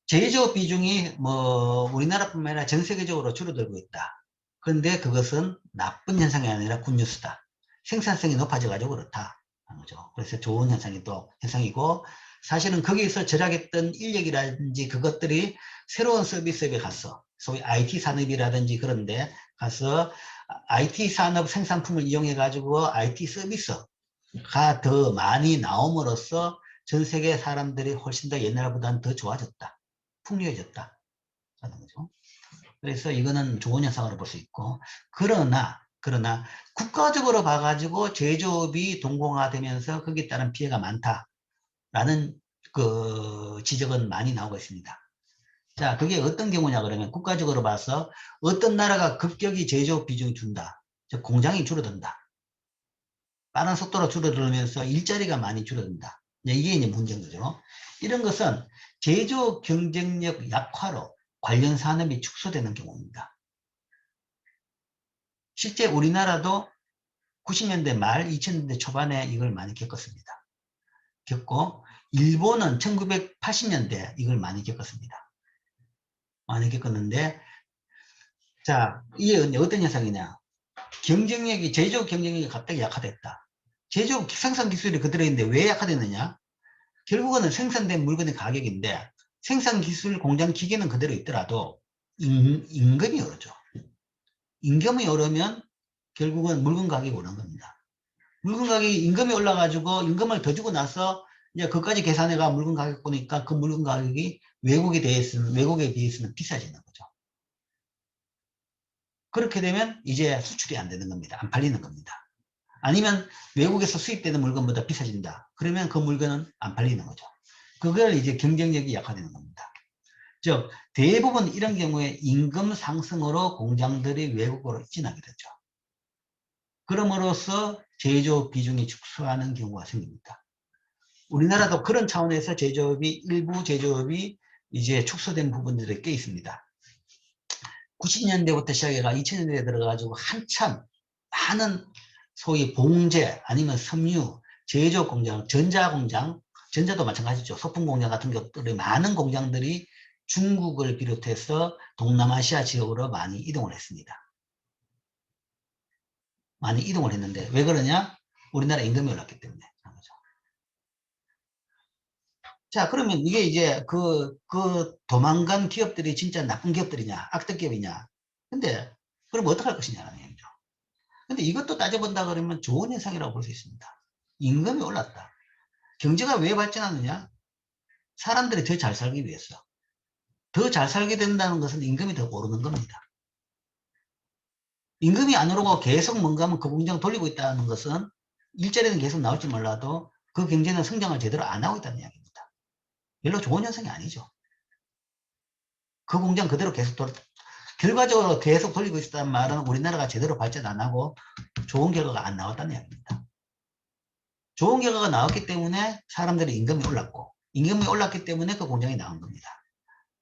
제조업 비중이 뭐 우리나라뿐만 아니라 전 세계적으로 줄어들고 있다. 그런데 그것은 나쁜 현상이 아니라 굿뉴스다. 생산성이 높아져가지고 그렇다. 거죠. 그래서 좋은 현상이 또 현상이고 사실은 거기서 절약했던 인력이라든지 그것들이 새로운 서비스업에 가서 소위 IT 산업이라든지 그런데 가서 IT 산업 생산품을 이용해 가지고 IT 서비스가 더 많이 나옴으로써 전 세계 사람들이 훨씬 더 옛날보다는 더 좋아졌다. 풍요해졌다. 하는 거죠. 그래서 이거는 좋은 현상으로 볼 수 있고 그러나 국가적으로 봐가지고 제조업이 동공화되면서 거기에 따른 피해가 많다라는 그 지적은 많이 나오고 있습니다. 자, 그게 어떤 경우냐 그러면 국가적으로 봐서 어떤 나라가 급격히 제조업 비중이 준다. 즉 공장이 줄어든다. 빠른 속도로 줄어들면서 일자리가 많이 줄어든다. 이게 이제 문제인 거죠. 이런 것은 제조업 경쟁력 약화로 관련 산업이 축소되는 경우입니다. 실제 우리나라도 90년대 말 2000년대 초반에 이걸 많이 겪었습니다. 겪고 일본은 1980년대 이걸 많이 겪었습니다. 많이 겪었는데 자, 이게 어떤 현상이냐. 경쟁력이 제조업 경쟁력이 갑자기 약화됐다. 제조업 생산 기술이 그대로 있는데 왜 약화됐느냐. 결국은 생산된 물건의 가격인데 생산 기술 공장 기계는 그대로 있더라도 임금이 오르죠. 임금이 오르면 결국은 물건 가격이 오르는 겁니다. 물건 가격이 임금이 올라가지고 임금을 더 주고 나서 이제 그까지 계산해가 물건 가격 보니까 그 물건 가격이 외국에 비해서는 비싸지는 거죠. 그렇게 되면 이제 수출이 안 되는 겁니다. 안 팔리는 겁니다. 아니면 외국에서 수입되는 물건보다 비싸진다. 그러면 그 물건은 안 팔리는 거죠. 그걸 이제 경쟁력이 약화되는 겁니다. 즉 대부분 이런 경우에 임금 상승으로 공장들이 외국으로 이전하게 되죠. 그럼으로써 제조업 비중이 축소하는 경우가 생깁니다. 우리나라도 그런 차원에서 일부 제조업이 이제 축소된 부분들이 꽤 있습니다. 90년대부터 시작해가 2000년대에 들어가지고 한참 많은 소위 봉제 아니면 섬유, 제조 공장, 전자도 마찬가지죠. 소품 공장 같은 것들이 많은 공장들이 중국을 비롯해서 동남아시아 지역으로 많이 이동을 했습니다. 많이 이동을 했는데 왜 그러냐? 우리나라 임금이 올랐기 때문에 그런 거죠. 자, 그러면 이게 이제 그 도망간 기업들이 진짜 나쁜 기업들이냐, 악덕 기업이냐. 근데 그럼 어떻게 할 것이냐는 얘기죠. 근데 이것도 따져본다 그러면 좋은 현상이라고 볼 수 있습니다. 임금이 올랐다. 경제가 왜 발전하느냐? 사람들이 더 잘 살기 위해서. 더 잘 살게 된다는 것은 임금이 더 오르는 겁니다. 임금이 안 오르고 계속 뭔가 하면 그 공장 돌리고 있다는 것은 일자리는 계속 나올지 몰라도 그 경제는 성장을 제대로 안 하고 있다는 이야기입니다. 별로 좋은 현상이 아니죠. 그 공장 그대로 결과적으로 계속 돌리고 있다는 말은 우리나라가 제대로 발전 안 하고 좋은 결과가 안 나왔다는 이야기입니다. 좋은 결과가 나왔기 때문에 사람들의 임금이 올랐고 임금이 올랐기 때문에 그 공장이 나온 겁니다.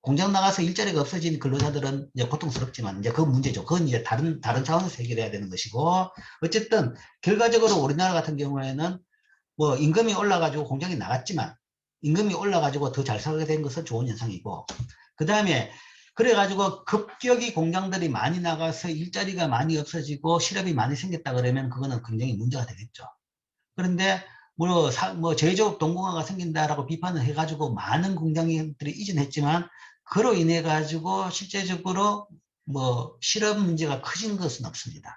공장 나가서 일자리가 없어진 근로자들은 이제 고통스럽지만 이제 그 문제죠. 그건 이제 다른 차원에서 해결해야 되는 것이고 어쨌든 결과적으로 우리나라 같은 경우에는 뭐 임금이 올라가지고 공장이 나갔지만 임금이 올라가지고 더 잘 살게 된 것은 좋은 현상이고 그 다음에 그래가지고 급격히 공장들이 많이 나가서 일자리가 많이 없어지고 실업이 많이 생겼다 그러면 그거는 굉장히 문제가 되겠죠. 그런데 뭐 제조업 동공화가 생긴다라고 비판을 해가지고 많은 공장들이 이전했지만 그로 인해 가지고 실제적으로 뭐 실업 문제가 커진 것은 없습니다.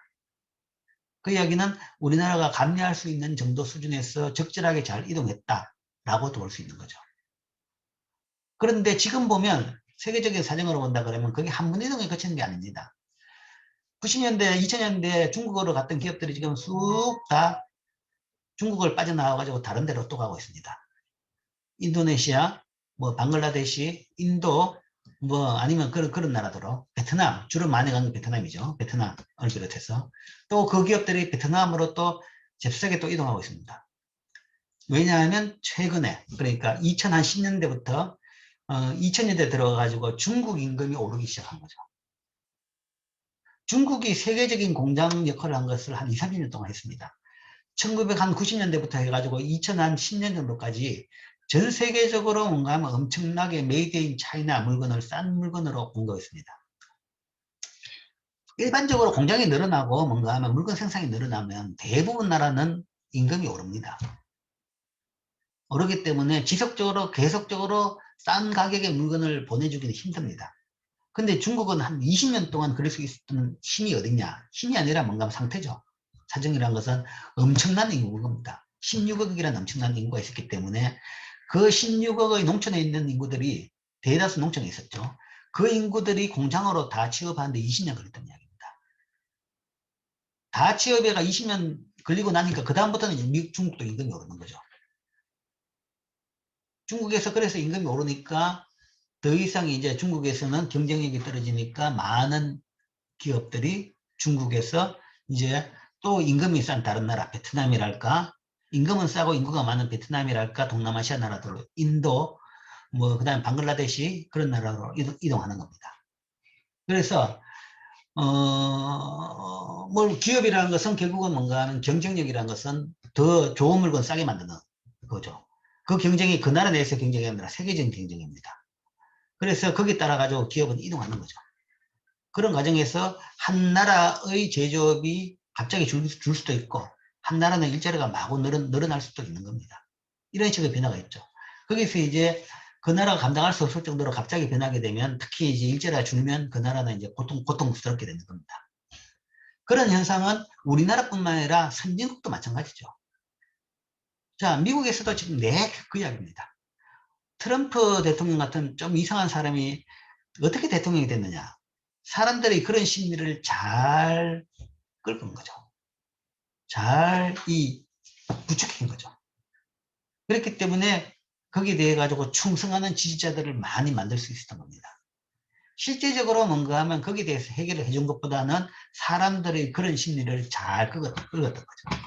그 이야기는 우리나라가 감내할 수 있는 정도 수준에서 적절하게 잘 이동했다라고도 볼 수 있는 거죠. 그런데 지금 보면 세계적인 사정으로 본다 그러면 그게 한 번 이동에 그치는 게 아닙니다. 90년대, 2000년대 중국으로 갔던 기업들이 지금 쑥 다 중국을 빠져나와가지고 다른 데로 또 가고 있습니다. 인도네시아, 뭐 방글라데시, 인도, 뭐 아니면 그런 나라들로 베트남, 주로 많이 가는 게 베트남이죠. 베트남을 비롯해서 또 그 기업들이 베트남으로 또 잽싸게 또 이동하고 있습니다. 왜냐하면 최근에 그러니까 2010년대부터 2000년대 들어가가지고 중국 임금이 오르기 시작한 거죠. 중국이 세계적인 공장 역할을 한 것을 한 2, 30년 동안 했습니다. 1990년대부터 해가지고 2010년 정도까지 전 세계적으로 뭔가 하면 엄청나게 메이드 인 차이나 물건을 싼 물건으로 공급했습니다. 일반적으로 공장이 늘어나고 뭔가 하면 물건 생산이 늘어나면 대부분 나라는 임금이 오릅니다. 오르기 때문에 지속적으로 계속적으로 싼 가격의 물건을 보내주기는 힘듭니다. 근데 중국은 한 20년 동안 그럴 수 있었던 힘이 어딨냐? 힘이 아니라 뭔가 상태죠. 사정이라는 것은 엄청난 인구입니다. 16억이라는 엄청난 인구가 있었기 때문에 그 16억의 농촌에 있는 인구들이 대다수 농촌에 있었죠. 그 인구들이 공장으로 다 취업하는데 20년 걸렸다는 이야기입니다. 다 취업해가 20년 걸리고 나니까 그 다음부터는 미국, 중국도 임금이 오르는 거죠. 중국에서 그래서 임금이 오르니까 더 이상 이제 중국에서는 경쟁력이 떨어지니까 많은 기업들이 중국에서 이제 또 임금이 싼 다른 나라, 베트남이랄까, 임금은 싸고 인구가 많은 베트남이랄까, 동남아시아 나라들로, 인도, 뭐, 그 다음에 방글라데시, 그런 나라로 이동하는 겁니다. 그래서, 뭘 기업이라는 것은 결국은 뭔가 하는 경쟁력이라는 것은 더 좋은 물건 싸게 만드는 거죠. 그 경쟁이 그 나라 내에서 경쟁이 아니라 세계적인 경쟁입니다. 그래서 거기에 따라 가지고 기업은 이동하는 거죠. 그런 과정에서 한 나라의 제조업이 갑자기 줄 수도 있고 한 나라는 일자리가 마구 늘어날 수도 있는 겁니다. 이런 식의 변화가 있죠. 거기서 이제 그 나라가 감당할 수 없을 정도로 갑자기 변하게 되면 특히 이제 일자리가 줄면 그 나라는 이제 고통스럽게 되는 겁니다. 그런 현상은 우리나라뿐만 아니라 선진국도 마찬가지죠. 자, 미국에서도 지금 그 이야기입니다. 트럼프 대통령 같은 좀 이상한 사람이 어떻게 대통령이 됐느냐. 사람들이 그런 심리를 잘 끌은 거죠. 잘 구축한 거죠. 그렇기 때문에 거기에 대해 가지고 충성하는 지지자들을 많이 만들 수 있었던 겁니다. 실제적으로 뭔가 하면 거기에 대해서 해결을 해준 것보다는 사람들의 그런 심리를 잘 끌었던 거죠.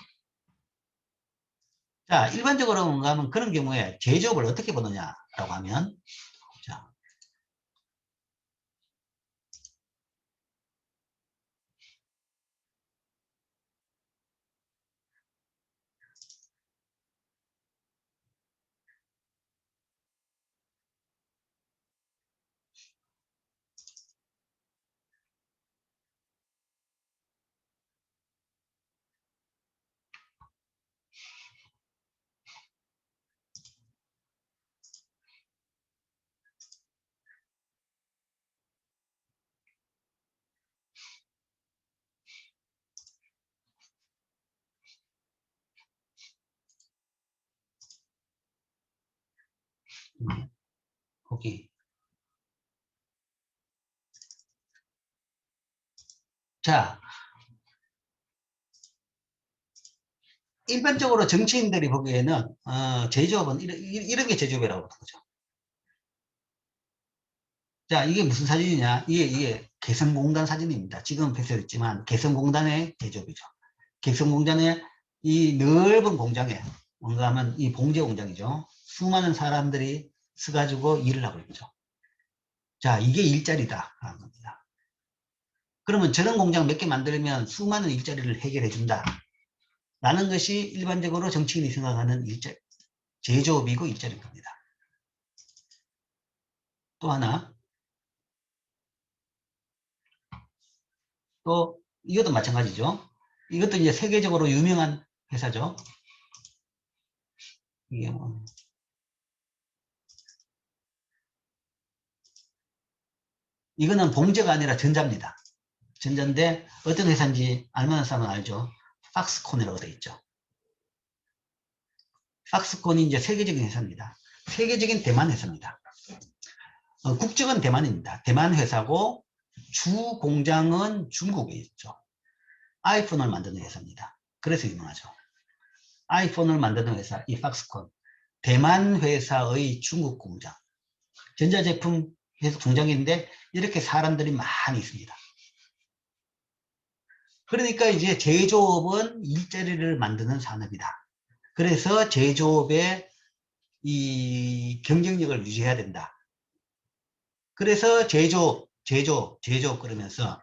자, 일반적으로 뭔가 하면 그런 경우에 제조업을 어떻게 보느냐라고 하면, 자, 거기. 자, 일반적으로 정치인들이 보기에는 제조업은 이런 게 제조업이라고 보는 거죠. 자, 이게 무슨 사진이냐? 이게 개성공단 사진입니다. 지금 폐쇄됐지만 개성공단의 제조업이죠. 개성공단의 이 넓은 공장에 뭔가 하면 이 봉제 공장이죠. 수많은 사람들이 서가지고 일을 하고 있죠. 자, 이게 일자리다 라는 겁니다. 그러면 저런 공장 몇 개 만들면 수많은 일자리를 해결해 준다 라는 것이 일반적으로 정치인이 생각하는 제조업이고 일자리인 겁니다. 또 하나, 또 이것도 마찬가지죠. 이것도 이제 세계적으로 유명한 회사죠. 이게 뭐 이거는 봉제가 아니라 전자입니다. 전자인데 어떤 회사인지 알만한 사람은 알죠. 팍스콘이라고 되어 있죠. 팍스콘이 이제 세계적인 회사입니다. 세계적인 대만 회사입니다. 국적은 대만입니다. 대만 회사고 주 공장은 중국에 있죠. 아이폰을 만드는 회사입니다. 그래서 유명하죠. 아이폰을 만드는 회사, 이 팍스콘. 대만 회사의 중국 공장. 전자제품 회사 공장인데 이렇게 사람들이 많이 있습니다. 그러니까 이제 제조업은 일자리를 만드는 산업이다. 그래서 제조업의 이 경쟁력을 유지해야 된다. 그래서 제조업 그러면서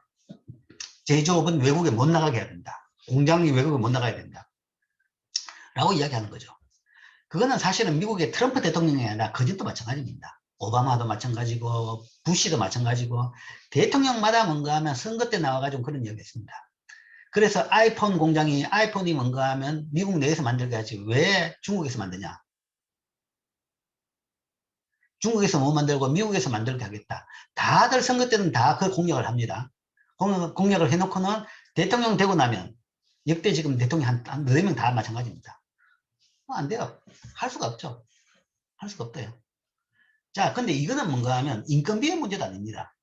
제조업은 외국에 못 나가게 해야 된다. 공장이 외국에 못 나가야 된다. 라고 이야기하는 거죠. 그거는 사실은 미국의 트럼프 대통령이 아니라 그전도 마찬가지입니다. 오바마도 마찬가지고 부시도 마찬가지고 대통령마다 뭔가 하면 선거 때 나와가지고 그런 이야기 했습니다. 그래서 아이폰이 뭔가 하면 미국 내에서 만들게 하지 왜 중국에서 만드냐. 중국에서 못 만들고 미국에서 만들게 하겠다. 다들 선거 때는 다 그 공약을 합니다. 공약을 해놓고는 대통령 되고 나면 역대 지금 대통령 한 4명 다 마찬가지입니다. 안 돼요. 할 수가 없죠. 할 수가 없대요. 자, 근데 이거는 뭔가 하면 인건비의 문제도 아닙니다.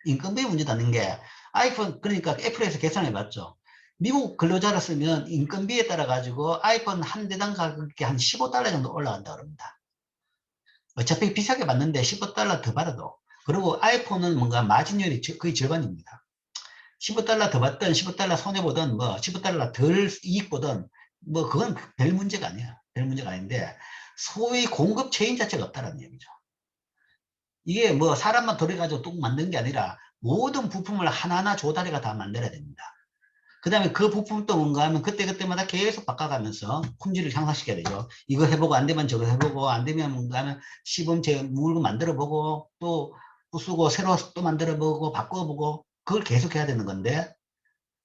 인건비의 문제도 아닌 게 아이폰, 그러니까 애플에서 계산해 봤죠. 미국 근로자를 쓰면 인건비에 따라 가지고 아이폰 한 대당 가격이 한 $15 정도 올라간다 그럽니다. 어차피 비싸게 받는데 $15 더 받아도. 그리고 아이폰은 뭔가 마진율이 거의 절반입니다. $15 더 받든 $15 손해보든 뭐 $15 덜 이익 보든 뭐 그건 별 문제가 아니야. 별 문제가 아닌데 소위 공급 체인 자체가 없다는 얘기죠. 이게 뭐 사람만 들여가지고 뚝 만든 게 아니라 모든 부품을 하나하나 조다리가 다 만들어야 됩니다. 그 다음에 그 부품도 뭔가 하면 그때그때마다 계속 바꿔가면서 품질을 향상시켜야 되죠. 이거 해보고 안 되면 저거 해보고 안 되면 뭔가 하면 시범제 물고 만들어보고 또 부수고 새로 또 만들어보고 바꿔보고 그걸 계속 해야 되는 건데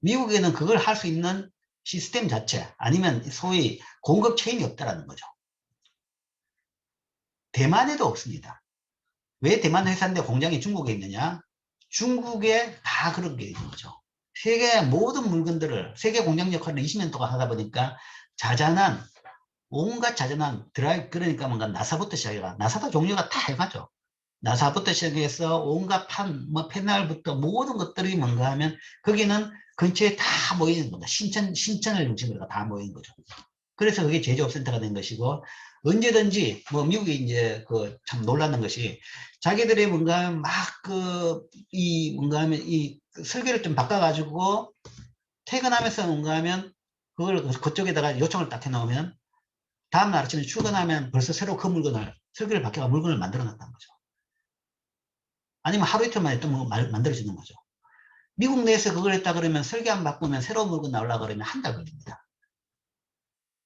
미국에는 그걸 할 수 있는 시스템 자체 아니면 소위 공급 체인이 없다라는 거죠. 대만에도 없습니다. 왜 대만 회사인데 공장이 중국에 있느냐? 중국에 다 그런 게 있는 거죠. 세계 모든 물건들을 세계 공장 역할을 20년 동안 하다 보니까 자잘한 온갖 자잘한 드라이브 그러니까 뭔가 나사부터 시작해가 나사도 종류가 다 해가죠. 나사부터 시작해서 온갖 뭐 패널부터 모든 것들이 뭔가 하면 거기는 근처에 다 모이는 겁니다. 신천을 중심으로 다 모이는 거죠. 그래서 그게 제조업센터가 된 것이고 언제든지 뭐 미국이 이제 그 참 놀랐는 것이 자기들이 뭔가 막 이 뭔가 하면 이 설계를 좀 바꿔가지고 퇴근하면서 뭔가 하면 그걸 그쪽에다가 요청을 딱 해놓으면 다음날 아침에 출근하면 벌써 새로 그 물건을 설계를 바꿔가 물건을 만들어 놨다는 거죠. 아니면 하루 이틀 만에 또 뭐 만들어지는 거죠. 미국 내에서 그걸 했다 그러면 설계 안 바꾸면 새로운 물건 나오려고 그러면 한 달 걸립니다.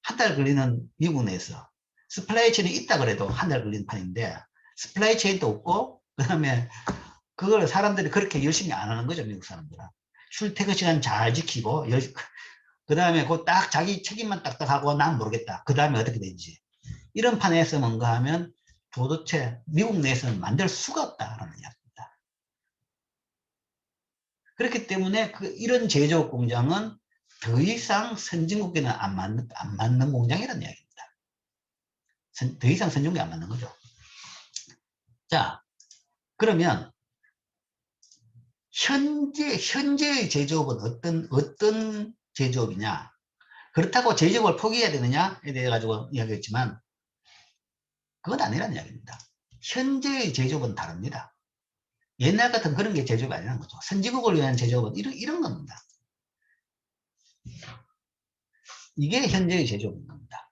한 달 걸리는 미국 내에서 스플라이 체인이 있다 그래도 한 달 걸리는 판인데 스플라이 체인도 없고 그다음에 그걸 사람들이 그렇게 열심히 안 하는 거죠. 미국 사람들은 출퇴근 시간 잘 지키고 그다음에 그 딱 자기 책임만 딱딱 하고 난 모르겠다. 그다음에 어떻게 되는지 이런 판에서 뭔가 하면 도대체 미국 내에서는 만들 수가 없다라는 이야기입니다. 그렇기 때문에 이런 제조업 공장은 더 이상 선진국에는 안 맞는 공장이라는 이야기입니다. 더 이상 선진국에 안 맞는 거죠. 자, 그러면 현재의 제조업은 어떤 제조업이냐? 그렇다고 제조업을 포기해야 되느냐에 대해 가지고 이야기했지만 그건 아니라는 이야기입니다. 현재의 제조업은 다릅니다. 옛날 같은 그런 게 제조업이 아니라는 거죠. 선진국을 위한 제조업은 이런 겁니다. 이게 현재의 제조업인 겁니다.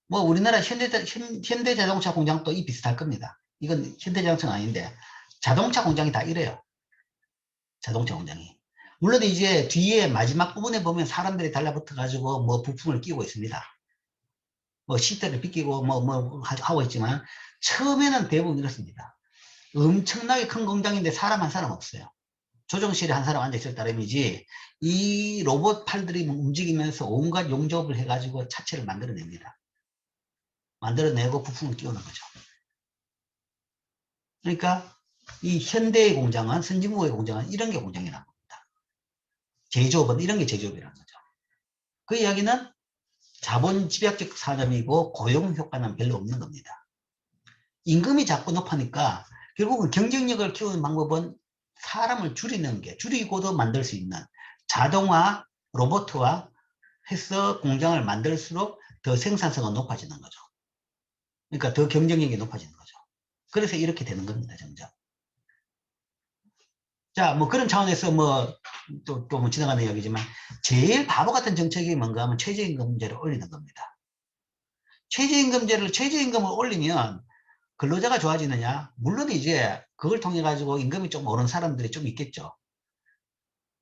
뭐 우리나라 현대자동차 공장도 이 비슷할 겁니다. 이건 현대자동차가 아닌데 자동차 공장이 다 이래요. 자동차 공장이. 물론 이제 뒤에 마지막 부분에 보면 사람들이 달라붙어 가지고 뭐 부품을 끼고 있습니다. 뭐 시트를 비끼고 뭐 하고 있지만 처음에는 대부분 이렇습니다. 엄청나게 큰 공장인데 사람 한 사람 없어요. 조종실에 한 사람 앉아있을 따름이지 이 로봇 팔들이 움직이면서 온갖 용접을 해가지고 차체를 만들어냅니다. 만들어내고 부품을 끼우는 거죠. 그러니까 이 현대의 공장은 선진국의 공장은 이런 게 공장이라는 겁니다. 제조업은 이런 게 제조업이라는 거죠. 그 이야기는 자본 집약적 산업이고 고용 효과는 별로 없는 겁니다. 임금이 자꾸 높으니까 결국은 경쟁력을 키우는 방법은 사람을 줄이는 게 줄이고도 만들 수 있는 자동화, 로봇화 해서 공장을 만들수록 더 생산성은 높아지는 거죠. 그러니까 더 경쟁력이 높아지는 거죠. 그래서 이렇게 되는 겁니다, 점점. 자, 뭐 그런 차원에서 뭐 또 뭐 지나가는 이야기지만 제일 바보 같은 정책이 뭔가 하면 최저임금제를 올리는 겁니다. 최저임금을 올리면 근로자가 좋아지느냐? 물론 이제 그걸 통해 가지고 임금이 좀 오른 사람들이 좀 있겠죠.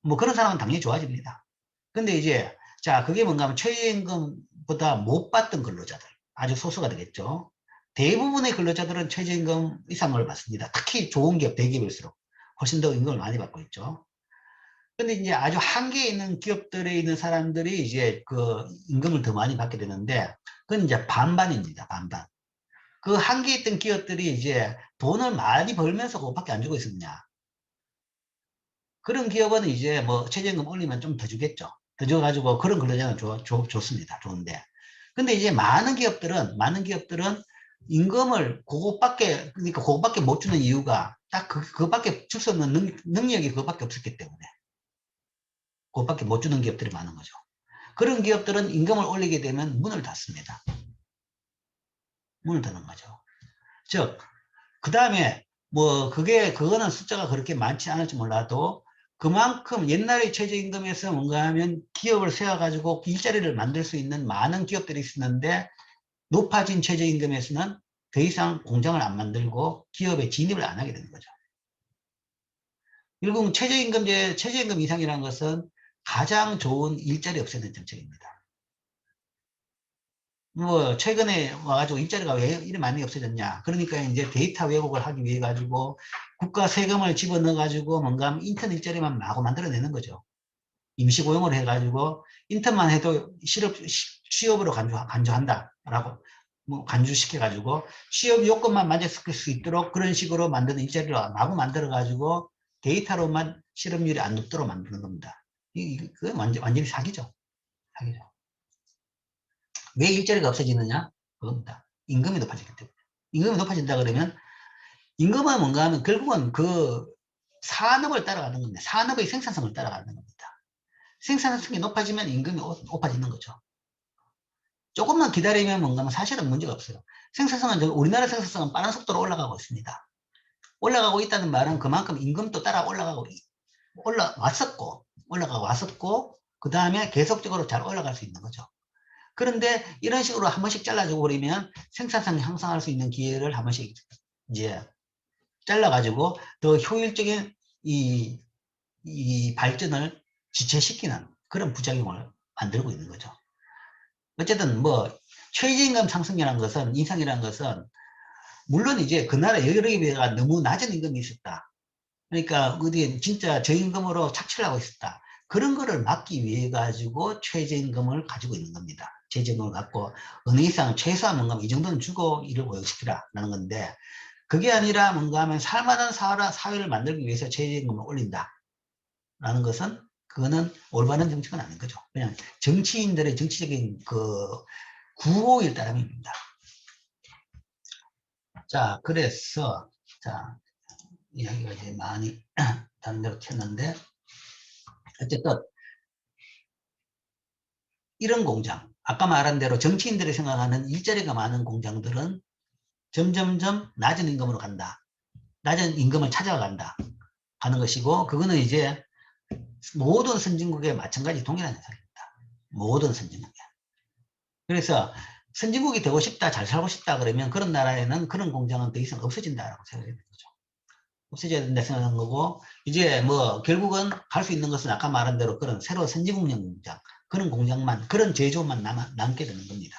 뭐 그런 사람은 당연히 좋아집니다. 근데 이제 자, 그게 뭔가 하면 최저임금보다 못 받던 근로자들 아주 소수가 되겠죠. 대부분의 근로자들은 최저임금 이상을 받습니다. 특히 좋은 기업, 대기업일수록 훨씬 더 임금을 많이 받고 있죠. 근데 이제 아주 한계에 있는 기업들에 있는 사람들이 이제 그 임금을 더 많이 받게 되는데 그건 이제 반반입니다. 반반. 그 한계에 있던 기업들이 이제 돈을 많이 벌면서 그것밖에 안 주고 있었냐. 그런 기업은 이제 뭐 최저임금 올리면 좀 더 주겠죠. 더 줘가지고 그런 근로자는 좋습니다. 좋은데. 근데 이제 많은 기업들은 임금을 그것밖에 못 주는 이유가 딱 그것밖에 줄 수 없는 능력이 그것밖에 없었기 때문에. 그것밖에 못 주는 기업들이 많은 거죠. 그런 기업들은 임금을 올리게 되면 문을 닫습니다. 문을 닫는 거죠. 즉, 그 다음에 뭐 그거는 숫자가 그렇게 많지 않을지 몰라도 그만큼 옛날의 최저임금에서 뭔가 하면 기업을 세워가지고 일자리를 만들 수 있는 많은 기업들이 있었는데 높아진 최저임금에서는 더 이상 공장을 안 만들고 기업에 진입을 안 하게 되는 거죠. 결국 최저임금 이상이라는 것은 가장 좋은 일자리 없애는 정책입니다. 뭐 최근에 와가지고 일자리가 왜 이렇게 많이 없어졌냐. 그러니까 이제 데이터 왜곡을 하기 위해 가지고 국가 세금을 집어넣어 가지고 뭔가 인턴 일자리만 마구 만들어내는 거죠. 임시고용을 해가지고 인턴만 해도 취업으로 간주한다라고 뭐 간주시켜 가지고 취업 요건만 만족시킬 수 있도록 그런 식으로 만드는 일자리를 마구 만들어 가지고 데이터로만 실업률이 안 높도록 만드는 겁니다. 그건 완전히 사기죠. 사기죠. 왜 일자리가 없어지느냐? 그겁니다. 임금이 높아지기 때문에. 임금이 높아진다 그러면 임금은 뭔가 하면 결국은 그 산업을 따라가는 겁니다. 산업의 생산성을 따라가는 겁니다. 생산성이 높아지면 임금이 높아지는 거죠. 조금만 기다리면 뭔가 하면 사실은 문제가 없어요. 우리나라 생산성은 빠른 속도로 올라가고 있습니다. 올라가고 있다는 말은 그만큼 임금도 따라 올라가고 왔었고 그 다음에 계속적으로 잘 올라갈 수 있는 거죠. 그런데 이런 식으로 한 번씩 잘라주고 버리면 생산성이 향상할 수 있는 기회를 한 번씩 이제 잘라가지고 더 효율적인 이 발전을 지체시키는 그런 부작용을 만들고 있는 거죠. 어쨌든 뭐 최저임금 상승이라는 것은 인상이라는 것은 물론 이제 그 나라 여러 개가 너무 낮은 임금이 있었다. 그러니까 어디 진짜 저임금으로 착취를 하고 있었다. 그런 거를 막기 위해 가지고 최저임금을 가지고 있는 겁니다. 최저임금을 갖고 어느 이상 최소한 뭔가 이 정도는 주고 이를 고용시키라라는 건데 그게 아니라 뭔가 하면 살만한 사회를 만들기 위해서 최저임금을 올린다라는 것은 그거는 올바른 정책은 아닌 거죠. 그냥 정치인들의 정치적인 그 구호일 따름입니다. 자, 그래서 자 이야기가 이제 많이 다른 데로 튀었는데 어쨌든 이런 공장, 아까 말한 대로 정치인들이 생각하는 일자리가 많은 공장들은 점점점 낮은 임금으로 간다. 낮은 임금을 찾아간다 하는 것이고 그거는 이제 모든 선진국에 마찬가지 동일한 현상입니다. 모든 선진국에. 그래서 선진국이 되고 싶다, 잘 살고 싶다 그러면 그런 나라에는 그런 공장은 더 이상 없어진다라고 생각이 되는 거죠. 없어져야 된다 생각하는 거고 이제 뭐 결국은 갈 수 있는 것은 아까 말한 대로 그런 새로 선진국용 공장 그런 공장만 그런 제조만 남게 되는 겁니다.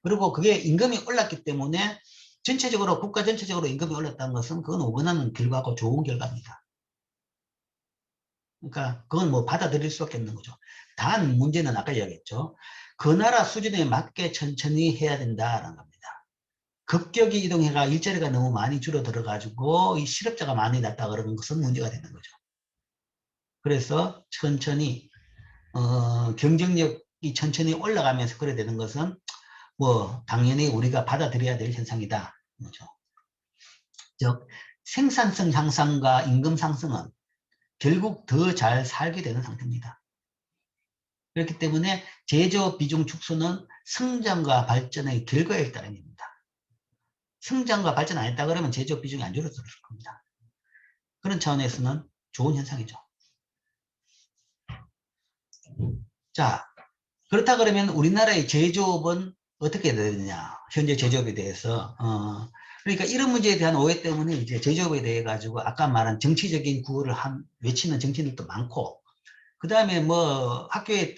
그리고 그게 임금이 올랐기 때문에 전체적으로 국가 전체적으로 임금이 올랐다는 것은 그건 원하는 결과고 좋은 결과입니다. 그러니까 그건 뭐 받아들일 수밖에 없는 거죠. 단 문제는 아까 이야기했죠. 그 나라 수준에 맞게 천천히 해야 된다라는 겁니다. 급격히 이동해가 일자리가 너무 많이 줄어들어 가지고 이 실업자가 많이 났다 그러는 것은 문제가 되는 거죠. 그래서 천천히 경쟁력이 천천히 올라가면서 그래 되는 것은 뭐 당연히 우리가 받아들여야 될 현상이다. 그렇죠. 즉 생산성 향상과 임금 상승은 결국 더 잘 살게 되는 상태입니다. 그렇기 때문에 제조업 비중 축소는 성장과 발전의 결과일 따름입니다. 성장과 발전 안 했다 그러면 제조업 비중이 안 줄어들 겁니다. 그런 차원에서는 좋은 현상이죠. 자, 그렇다 그러면 우리나라의 제조업은 어떻게 되느냐? 현재 제조업에 대해서. 그러니까 이런 문제에 대한 오해 때문에 이제 제조업에 대해 가지고 아까 말한 정치적인 구호를 외치는 정치인들도 많고, 그 다음에 뭐 학교에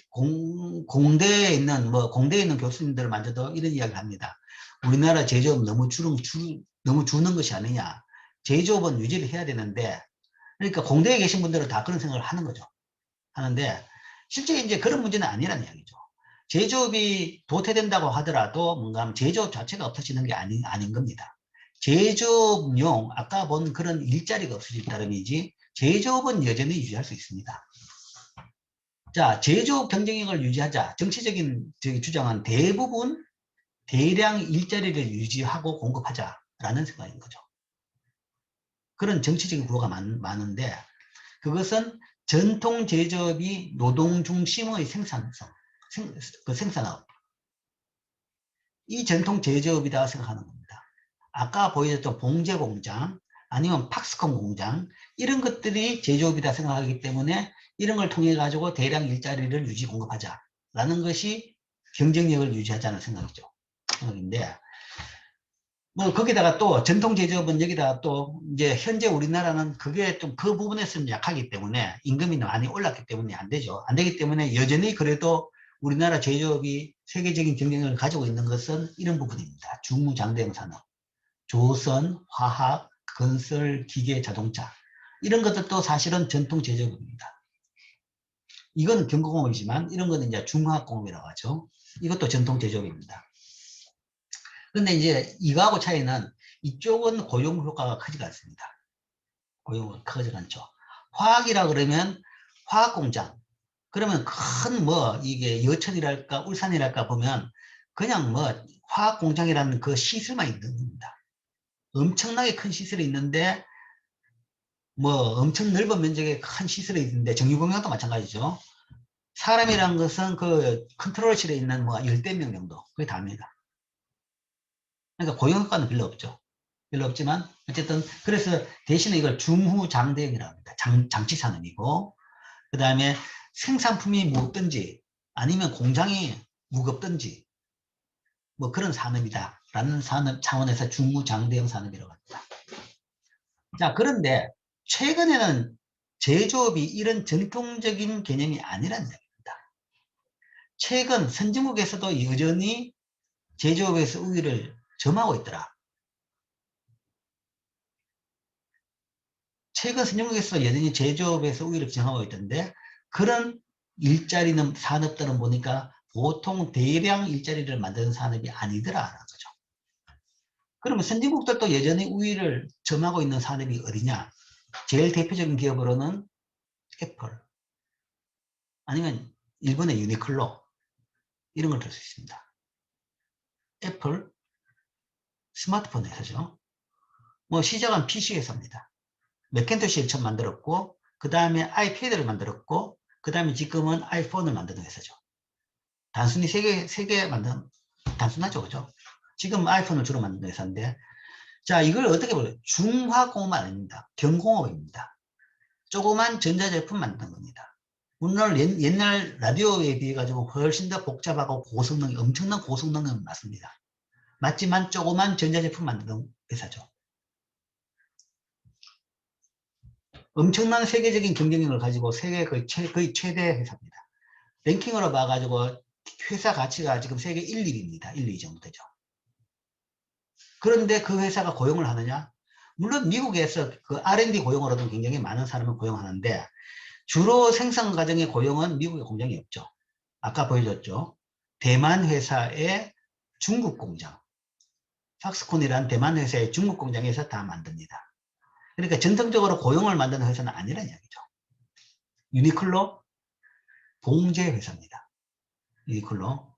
공대에 있는 교수님들마저도 이런 이야기를 합니다. 우리나라 제조업 너무 주는 것이 아니냐. 제조업은 유지를 해야 되는데, 그러니까 공대에 계신 분들은 다 그런 생각을 하는 거죠. 하는데 실제 이제 그런 문제는 아니라는 이야기죠. 제조업이 도태된다고 하더라도 뭔가 제조업 자체가 없어지는 게 아닌 겁니다. 제조업용 아까 본 그런 일자리가 없어질 따름이지 제조업은 여전히 유지할 수 있습니다. 자, 제조업 경쟁력을 유지하자. 정치적인 주장은 대부분 대량 일자리를 유지하고 공급하자라는 생각인 거죠. 그런 정치적인 구호가 많은데 그것은 전통 제조업이 노동 중심의 생산성, 생산업. 이 전통 제조업이다 생각하는 겁니다. 아까 보여줬던 봉제 공장, 아니면 팍스콘 공장, 이런 것들이 제조업이다 생각하기 때문에 이런 걸 통해 가지고 대량 일자리를 유지 공급하자라는 것이 경쟁력을 유지하자는 생각이죠. 생각인데, 뭐 거기다가 또 전통 제조업은 여기다가 또 이제 현재 우리나라는 그게 좀 그 부분에서는 약하기 때문에 임금이 많이 올랐기 때문에 안 되죠. 안 되기 때문에 여전히 그래도 우리나라 제조업이 세계적인 경쟁력을 가지고 있는 것은 이런 부분입니다. 중무장대형 산업, 조선, 화학, 건설, 기계, 자동차 이런 것들도 사실은 전통 제조업입니다. 이건 경공업이지만 이런 거는 이제 중화학공업이라고 하죠. 이것도 전통 제조업입니다. 근데 이제 이거하고 차이는 이쪽은 고용 효과가 크지가 않습니다. 고용 크지가 않죠. 화학이라 그러면 화학공장. 그러면 큰 뭐 이게 여천이랄까 울산이랄까 보면 그냥 뭐 화학공장이라는 그 시설만 있는 겁니다. 엄청나게 큰 시설이 있는데 뭐 엄청 넓은 면적의 큰 시설이 있는데 정유공장도 마찬가지죠. 사람이란 것은 그 컨트롤실에 있는 뭐 10명 정도 그게 다입니다. 그러니까 고용 효과는 별로 없죠. 별로 없지만 어쨌든 그래서 대신에 이걸 중후장대형이라고 합니다. 장치 산업이고 그 다음에 생산품이 무겁든지 아니면 공장이 무겁든지 뭐 그런 산업이다 라는 산업 차원에서 중후장대형 산업이라고 합니다. 자, 그런데 최근에는 제조업이 이런 전통적인 개념이 아니라는 얘기입니다. 최근 선진국에서도 여전히 제조업에서 우위를 점하고 있더라. 최근 선진국에서 여전히 제조업에서 우위를 점하고 있던데 그런 일자리는 산업들은 보니까 보통 대량 일자리를 만드는 산업이 아니더라라는 거죠. 그러면 선진국들도 여전히 우위를 점하고 있는 산업이 어디냐? 제일 대표적인 기업으로는 애플 아니면 일본의 유니클로 이런 걸 들 수 있습니다. 애플 스마트폰 회사죠. 뭐 시작은 PC 회사입니다. 맥킨토시를 처음 만들었고 그 다음에 아이패드를 만들었고 그 다음에 지금은 아이폰을 만드는 회사죠. 단순히 세 개 만든 단순하죠, 그죠? 지금 아이폰을 주로 만드는 회사인데 자 이걸 어떻게 볼까요? 중화공업 아닙니다. 경공업입니다. 조그만 전자제품 만드는 겁니다. 물론 옛날 라디오에 비해 가지고 훨씬 더 복잡하고 고성능이 엄청난 고성능은 맞습니다. 맞지만 조그만 전자제품 만드는 회사죠. 엄청난 세계적인 경쟁력을 가지고 세계 거의 최대 회사입니다. 랭킹으로 봐가지고 회사 가치가 지금 세계 1, 2위입니다. 1, 2위 정도 되죠. 그런데 그 회사가 고용을 하느냐? 물론 미국에서 그 R&D 고용으로도 굉장히 많은 사람을 고용하는데 주로 생산 과정의 고용은 미국에 공장이 없죠. 아까 보여줬죠. 대만 회사의 중국 공장, 팍스콘이라는 대만 회사의 중국 공장에서 다 만듭니다. 그러니까 전통적으로 고용을 만드는 회사는 아니라는 이야기죠. 유니클로 봉제 회사입니다. 유니클로.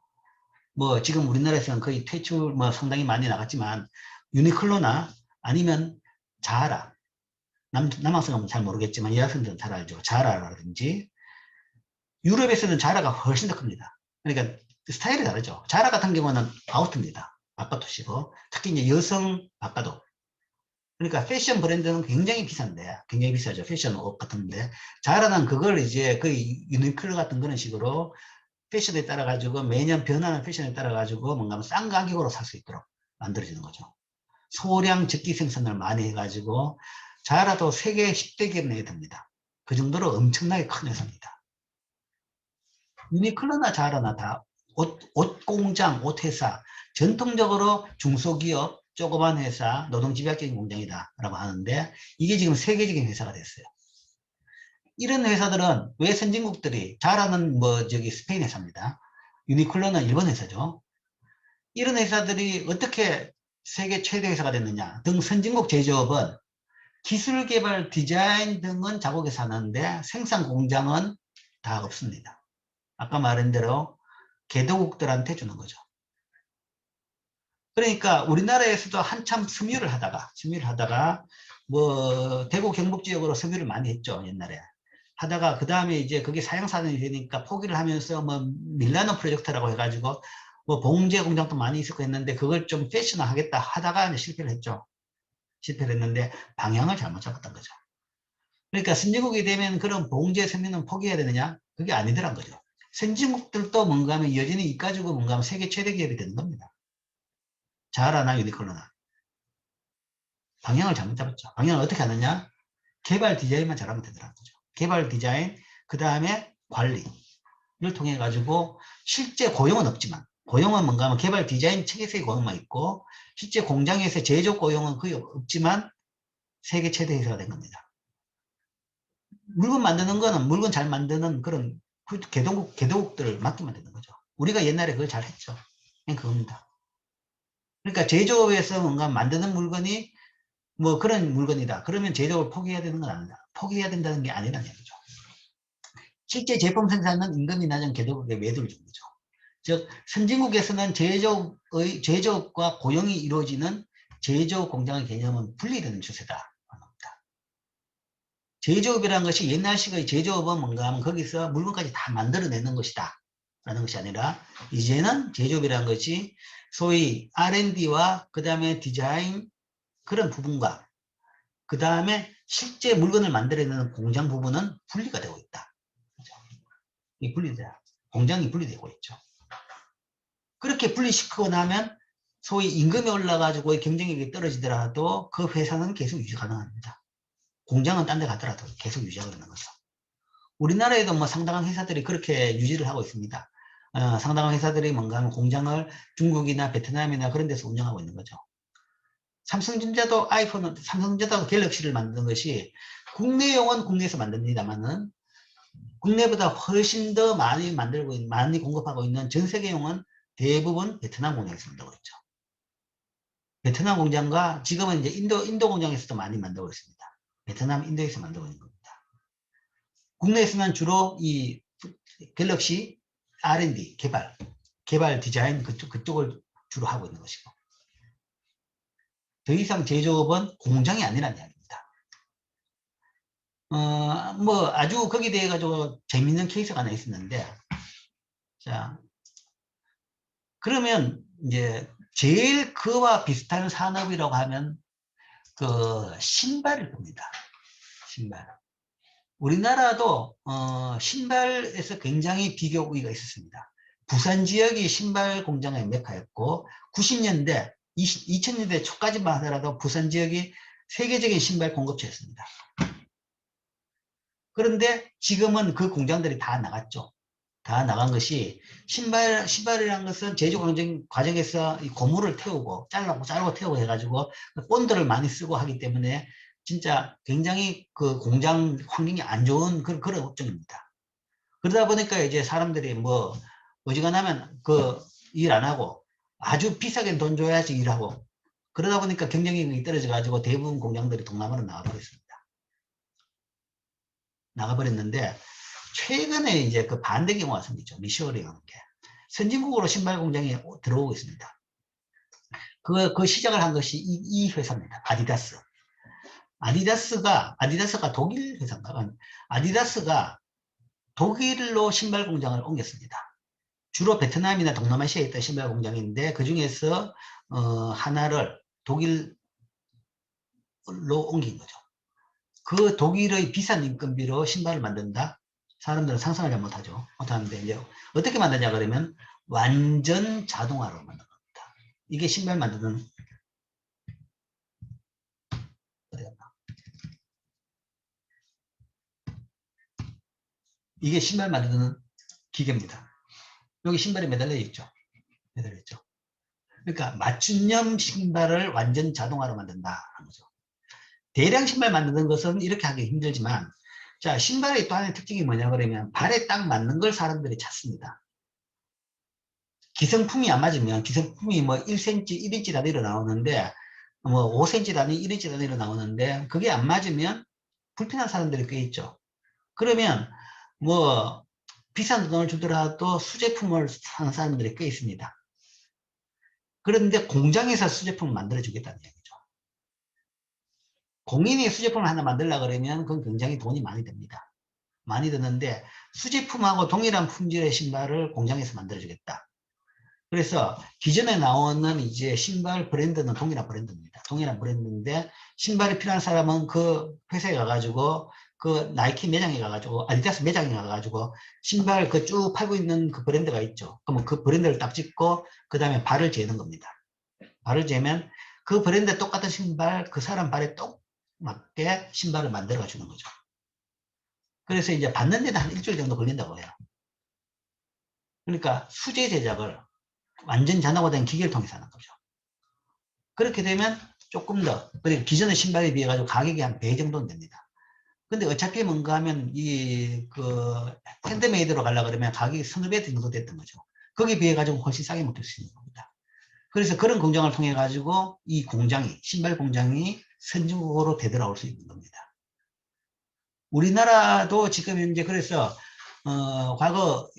뭐 지금 우리나라에서는 거의 퇴출 뭐 상당히 많이 나갔지만 유니클로나 아니면 자라, 남학생은 잘 모르겠지만 여학생들은 잘 알죠. 자라라든지 유럽에서는 자라가 훨씬 더 큽니다. 그러니까 스타일이 다르죠. 자라 같은 경우는 아우트입니다. 바깥옷이고 특히 이제 여성 바깥옷. 그러니까 패션 브랜드는 굉장히 비싼데, 굉장히 비싸죠. 패션 옷 같은데. 자라는 그걸 이제 거의 유니클로 같은 그런 식으로 패션에 따라 가지고 매년 변하는 패션에 따라 가지고 뭔가 싼 가격으로 살 수 있도록 만들어지는 거죠. 소량 적기 생산을 많이 해가지고 자라도 세계 10대 기업 내에 듭니다. 그 정도로 엄청나게 큰 회사입니다. 유니클로나 자라나 다 옷 공장, 옷 회사, 전통적으로 중소기업, 조그만 회사, 노동집약적인 공장이다 라고 하는데 이게 지금 세계적인 회사가 됐어요. 이런 회사들은 왜 선진국들이, 자라는 뭐 저기 스페인 회사입니다. 유니클로는 일본 회사죠. 이런 회사들이 어떻게 세계 최대 회사가 됐느냐 등 선진국 제조업은 기술 개발, 디자인 등은 자국에서 하는데 생산 공장은 다 없습니다. 아까 말한 대로 개도국들한테 주는 거죠. 그러니까 우리나라에서도 한참 섬유를 하다가 뭐 대구 경북 지역으로 섬유를 많이 했죠. 옛날에. 하다가 그 다음에 이제 그게 사양산업이 되니까 포기를 하면서 뭐 밀라노 프로젝트라고 해가지고 뭐 봉제 공장도 많이 있었고 했는데 그걸 좀 패션화 하겠다 하다가 이제 실패를 했죠. 실패를 했는데 방향을 잘못 잡았던 거죠. 그러니까 선진국이 되면 그런 봉제 섬유는 포기해야 되느냐? 그게 아니더란 거죠. 선진국들도 뭔가 하면 여전히 이 가지고 뭔가 하면 세계 최대 기업이 되는 겁니다. 자라나 유니클로나. 방향을 잘못 잡았죠. 방향을 어떻게 하느냐? 개발 디자인만 잘하면 되더라는 거죠. 개발 디자인, 그 다음에 관리를 통해 가지고 실제 고용은 없지만, 고용은 뭔가 하면 개발 디자인 측에서의 고용만 있고 실제 공장에서 제조 고용은 거의 없지만 세계 최대 회사가 된 겁니다. 물건 만드는 거는 물건 잘 만드는 그런 개도국들을 맡기면 되는 거죠. 우리가 옛날에 그걸 잘 했죠. 그냥 그겁니다. 그러니까 제조업에서 뭔가 만드는 물건이 뭐 그런 물건이다. 그러면 제조업을 포기해야 되는 건 아니다. 포기해야 된다는 게 아니라는 얘기죠. 실제 제품 생산은 임금이 낮은 개도국에 매도를 준 거죠. 즉 선진국에서는 제조업과 고용이 이루어지는 제조업 공장의 개념은 분리되는 추세다. 제조업이라는 것이 옛날식의 제조업은 뭔가 하면 거기서 물건까지 다 만들어내는 것이다 라는 것이 아니라 이제는 제조업이라는 것이 소위 R&D와 그 다음에 디자인 그런 부분과 그 다음에 실제 물건을 만들어내는 공장 부분은 분리가 되고 있다. 이 분리돼야 공장이 분리되고 있죠. 그렇게 분리시키고 나면 소위 임금이 올라가지고 경쟁력이 떨어지더라도 그 회사는 계속 유지 가능합니다. 공장은 딴 데 가더라도 계속 유지하고 있는 거죠. 우리나라에도 뭐 상당한 회사들이 그렇게 유지를 하고 있습니다. 상당한 회사들이 뭔가 하면 공장을 중국이나 베트남이나 그런 데서 운영하고 있는 거죠. 삼성전자도 삼성전자도 갤럭시를 만드는 것이 국내용은 국내에서 만듭니다만은 국내보다 훨씬 더 많이 많이 공급하고 있는 전 세계용은 대부분 베트남 공장에서 만들고 있죠. 베트남 공장과 지금은 이제 인도 공장에서도 많이 만들고 있습니다. 베트남, 인도에서 만들고 있는 겁니다. 국내에서는 주로 이 갤럭시 R&D 개발 디자인 그쪽을 주로 하고 있는 것이고 더 이상 제조업은 공장이 아니라는 이야기입니다. 뭐 아주 거기에 대해 가지고 재밌는 케이스가 하나 있었는데 자 그러면 이제 제일 그와 비슷한 산업이라고 하면 그 신발일 겁니다. 신발. 우리나라도 신발에서 굉장히 비교 우위가 있었습니다. 부산 지역이 신발 공장의 메카였고 90년대, 2000년대 초까지만 하더라도 부산 지역이 세계적인 신발 공급처였습니다. 그런데 지금은 그 공장들이 다 나갔죠. 다 나간 것이 신발이라는 것은 제조 과정에서 이 고무를 태우고 자르고 태우고 해가지고 본드를 많이 쓰고 하기 때문에 진짜 굉장히 그 공장 환경이 안 좋은 그런 업종입니다. 그러다 보니까 이제 사람들이 뭐 어지간하면 그 일 안 하고 아주 비싸게 돈 줘야지 일하고 그러다 보니까 경쟁력이 떨어져 가지고 대부분 공장들이 동남아로 나가버렸는데 최근에 이제 그 반대 경우가 생기죠. 리쇼어링하는 게. 선진국으로 신발 공장이 들어오고 있습니다. 그 시작을 한 것이 이 회사입니다. 아디다스. 아디다스가 독일 회사인가? 아디다스가 독일로 신발 공장을 옮겼습니다. 주로 베트남이나 동남아시아에 있던 신발 공장인데 그 중에서 하나를 독일로 옮긴 거죠. 그 독일의 비싼 인건비로 신발을 만든다? 사람들은 상상을 잘 못하는데 이제 어떻게 만드냐 그러면 완전 자동화로 만든 겁니다. 이게 신발 만드는 이게 신발 만드는 기계입니다. 여기 신발이 매달려 있죠. 그러니까 맞춤형 신발을 완전 자동화로 만든다 하는 거죠. 대량 신발 만드는 것은 이렇게 하기 힘들지만 자 신발의 또 하나의 특징이 뭐냐 그러면 발에 딱 맞는 걸 사람들이 찾습니다. 기성품이 안 맞으면 기성품이 뭐 1cm, 1인치 단위로 나오는데 뭐 5cm 단위, 1인치 단위로 나오는데 그게 안 맞으면 불편한 사람들이 꽤 있죠. 그러면 뭐 비싼 돈을 주더라도 수제품을 사는 사람들이 꽤 있습니다. 그런데 공장에서 수제품을 만들어 주겠다는 얘기죠. 공인이 수제품을 하나 만들려고 그러면 그건 굉장히 돈이 많이 듭니다. 많이 드는데 수제품하고 동일한 품질의 신발을 공장에서 만들어 주겠다. 그래서 기존에 나오는 이제 신발 브랜드는 동일한 브랜드입니다. 동일한 브랜드인데 신발이 필요한 사람은 그 회사에 가가지고 그 나이키 매장에 가가지고 아디다스 매장에 가가지고 신발 그 쭉 팔고 있는 그 브랜드가 있죠. 그러면 그 브랜드를 딱 찍고 그 다음에 발을 재는 겁니다. 발을 재면 그 브랜드 똑같은 신발 그 사람 발에 똑 맞게 신발을 만들어 주는 거죠. 그래서 이제 받는 데는 한 일주일 정도 걸린다고 해요. 그러니까 수제 제작을 완전 자동화된 기계를 통해서 하는 거죠. 그렇게 되면 조금 더, 그리고 기존의 신발에 비해 가지고 가격이 한 배 정도는 됩니다. 근데 어차피 뭔가 하면 핸드메이드로 가려고 그러면 가격이 서너 배 정도 됐던 거죠. 거기에 비해 가지고 훨씬 싸게 먹을 수 있는 겁니다. 그래서 그런 공장을 통해 가지고 이 공장이, 신발 공장이 선진국으로 되돌아올 수 있는 겁니다. 우리나라도 지금 현재 그래서 과거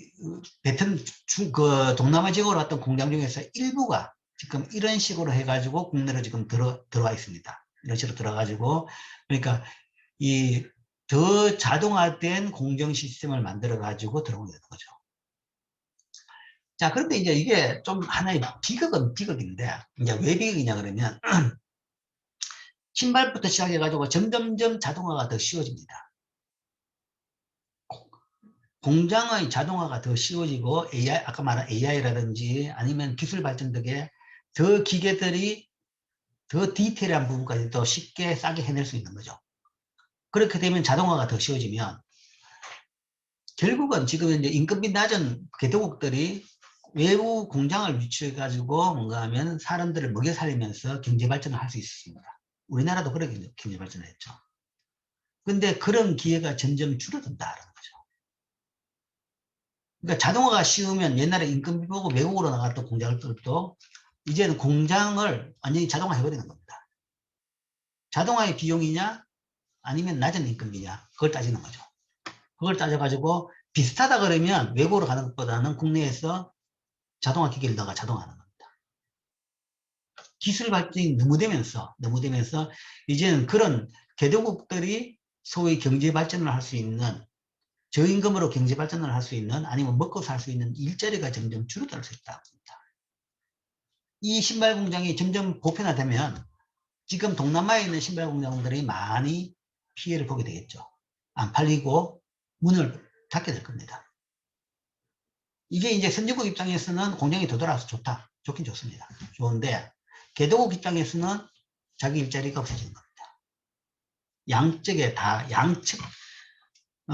동남아 지역으로 왔던 공장 중에서 일부가 지금 이런 식으로 해가지고 국내로 지금 들어와 있습니다. 이런 식으로 들어가지고 그러니까 이 더 자동화된 공정 시스템을 만들어 가지고 들어오게 되는 거죠. 자, 그런데 이제 이게 좀 하나의 비극인데 이제 왜 비극이냐 그러면 신발부터 시작해가지고 점점점 자동화가 더 쉬워집니다. 공장의 자동화가 더 쉬워지고 아까 말한 AI라든지 아니면 기술 발전 덕에 더 기계들이 더 디테일한 부분까지 더 쉽게 싸게 해낼 수 있는 거죠. 그렇게 되면 자동화가 더 쉬워지면 결국은 지금 이제 인건비 낮은 개도국들이 외부 공장을 유치해 가지고 뭔가 하면 사람들을 먹여 살리면서 경제 발전을 할 수 있습니다. 우리나라도 그렇게 경제 발전을 했죠. 근데 그런 기회가 점점 줄어든다는 거죠. 그러니까 자동화가 쉬우면 옛날에 인건비 보고 외국으로 나갔던 공장들도 이제는 공장을 완전히 자동화 해버리는 겁니다. 자동화의 비용이냐 아니면 낮은 인건비냐 그걸 따지는 거죠. 그걸 따져가지고 비슷하다 그러면 외국으로 가는 것보다는 국내에서 자동화 기계를 넣어가 자동화하는 겁니다. 기술 발전이 너무 되면서 이제는 그런 개도국들이 소위 경제 발전을 할 수 있는 저임금으로 경제 발전을 할 수 있는 아니면 먹고 살 수 있는 일자리가 점점 줄어들 수 있다. 이 신발 공장이 점점 보편화되면 지금 동남아에 있는 신발 공장들이 많이 피해를 보게 되겠죠. 안 팔리고 문을 닫게 될 겁니다. 이게 이제 선진국 입장에서는 공장이 되돌아와서 좋다. 좋긴 좋습니다. 좋은데 개도국 입장에서는 자기 일자리가 없어지는 겁니다. 양측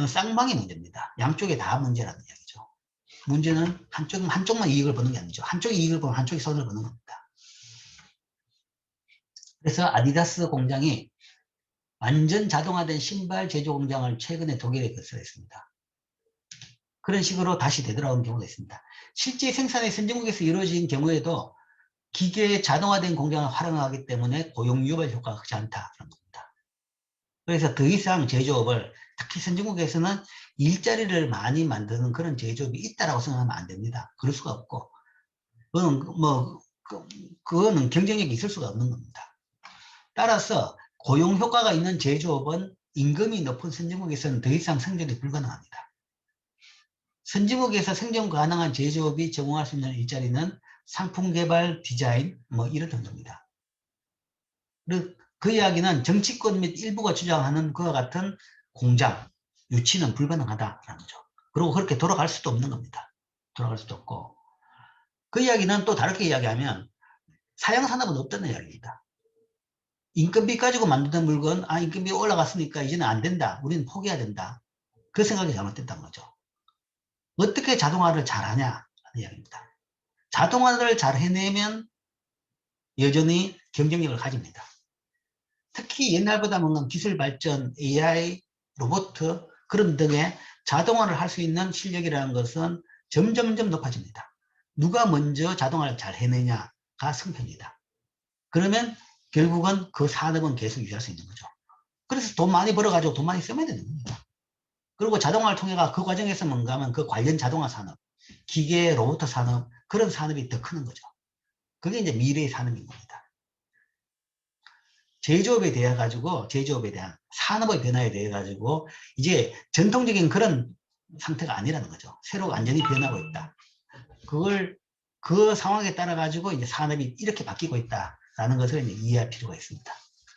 쌍방이 문제입니다. 양쪽에 다 문제라는 이야기죠. 문제는 한쪽만 이익을 보는 게 아니죠. 한쪽이 이익을 보면 한쪽이 손을 보는 겁니다. 그래서 아디다스 공장이 완전 자동화된 신발 제조 공장을 최근에 독일에 건설했습니다. 그런 식으로 다시 되돌아온 경우가 있습니다. 실제 생산이 선진국에서 이루어진 경우에도 기계 자동화된 공장을 활용하기 때문에 고용 유발 효과가 크지 않다는 겁니다. 그래서 더 이상 제조업을 특히 선진국에서는 일자리를 많이 만드는 그런 제조업이 있다라고 생각하면 안 됩니다. 그럴 수가 없고 그거는 경쟁력이 있을 수가 없는 겁니다. 따라서 고용 효과가 있는 제조업은 임금이 높은 선진국에서는 더 이상 생존이 불가능합니다. 선진국에서 생존 가능한 제조업이 제공할 수 있는 일자리는 상품 개발, 디자인 이런 정도입니다. 그 이야기는 정치권 및 일부가 주장하는 그와 같은 공장, 유치는 불가능하다라는 거죠. 그리고 그렇게 돌아갈 수도 없는 겁니다. 돌아갈 수도 없고. 그 이야기는 또 다르게 이야기하면 사양산업은 없다는 이야기입니다. 인건비 가지고 만드는 물건, 인건비 올라갔으니까 이제는 안 된다. 우리는 포기해야 된다. 그 생각이 잘못됐다는 거죠. 어떻게 자동화를 잘하냐는 이야기입니다. 자동화를 잘 해내면 여전히 경쟁력을 가집니다. 특히 옛날보다 뭔가 기술 발전, AI, 로봇 그런 등의 자동화를 할 수 있는 실력이라는 것은 점점점 높아집니다. 누가 먼저 자동화를 잘 해내냐가 승패입니다. 그러면 결국은 그 산업은 계속 유지할 수 있는 거죠. 그래서 돈 많이 벌어가지고 돈 많이 쓰면 되는 겁니다. 그리고 자동화를 통해 그 과정에서 뭔가 하면 그 관련 자동화 산업, 기계, 로봇 산업, 그런 산업이 더 크는 거죠. 그게 이제 미래의 산업인 겁니다. 제조업에 대해 가지고, 제조업에 대한 산업의 변화에 대해 가지고, 이제 전통적인 그런 상태가 아니라는 거죠. 새로 완전히 변하고 있다. 그 상황에 따라 가지고 이제 산업이 이렇게 바뀌고 있다라는 것을 이제 이해할 필요가 있습니다.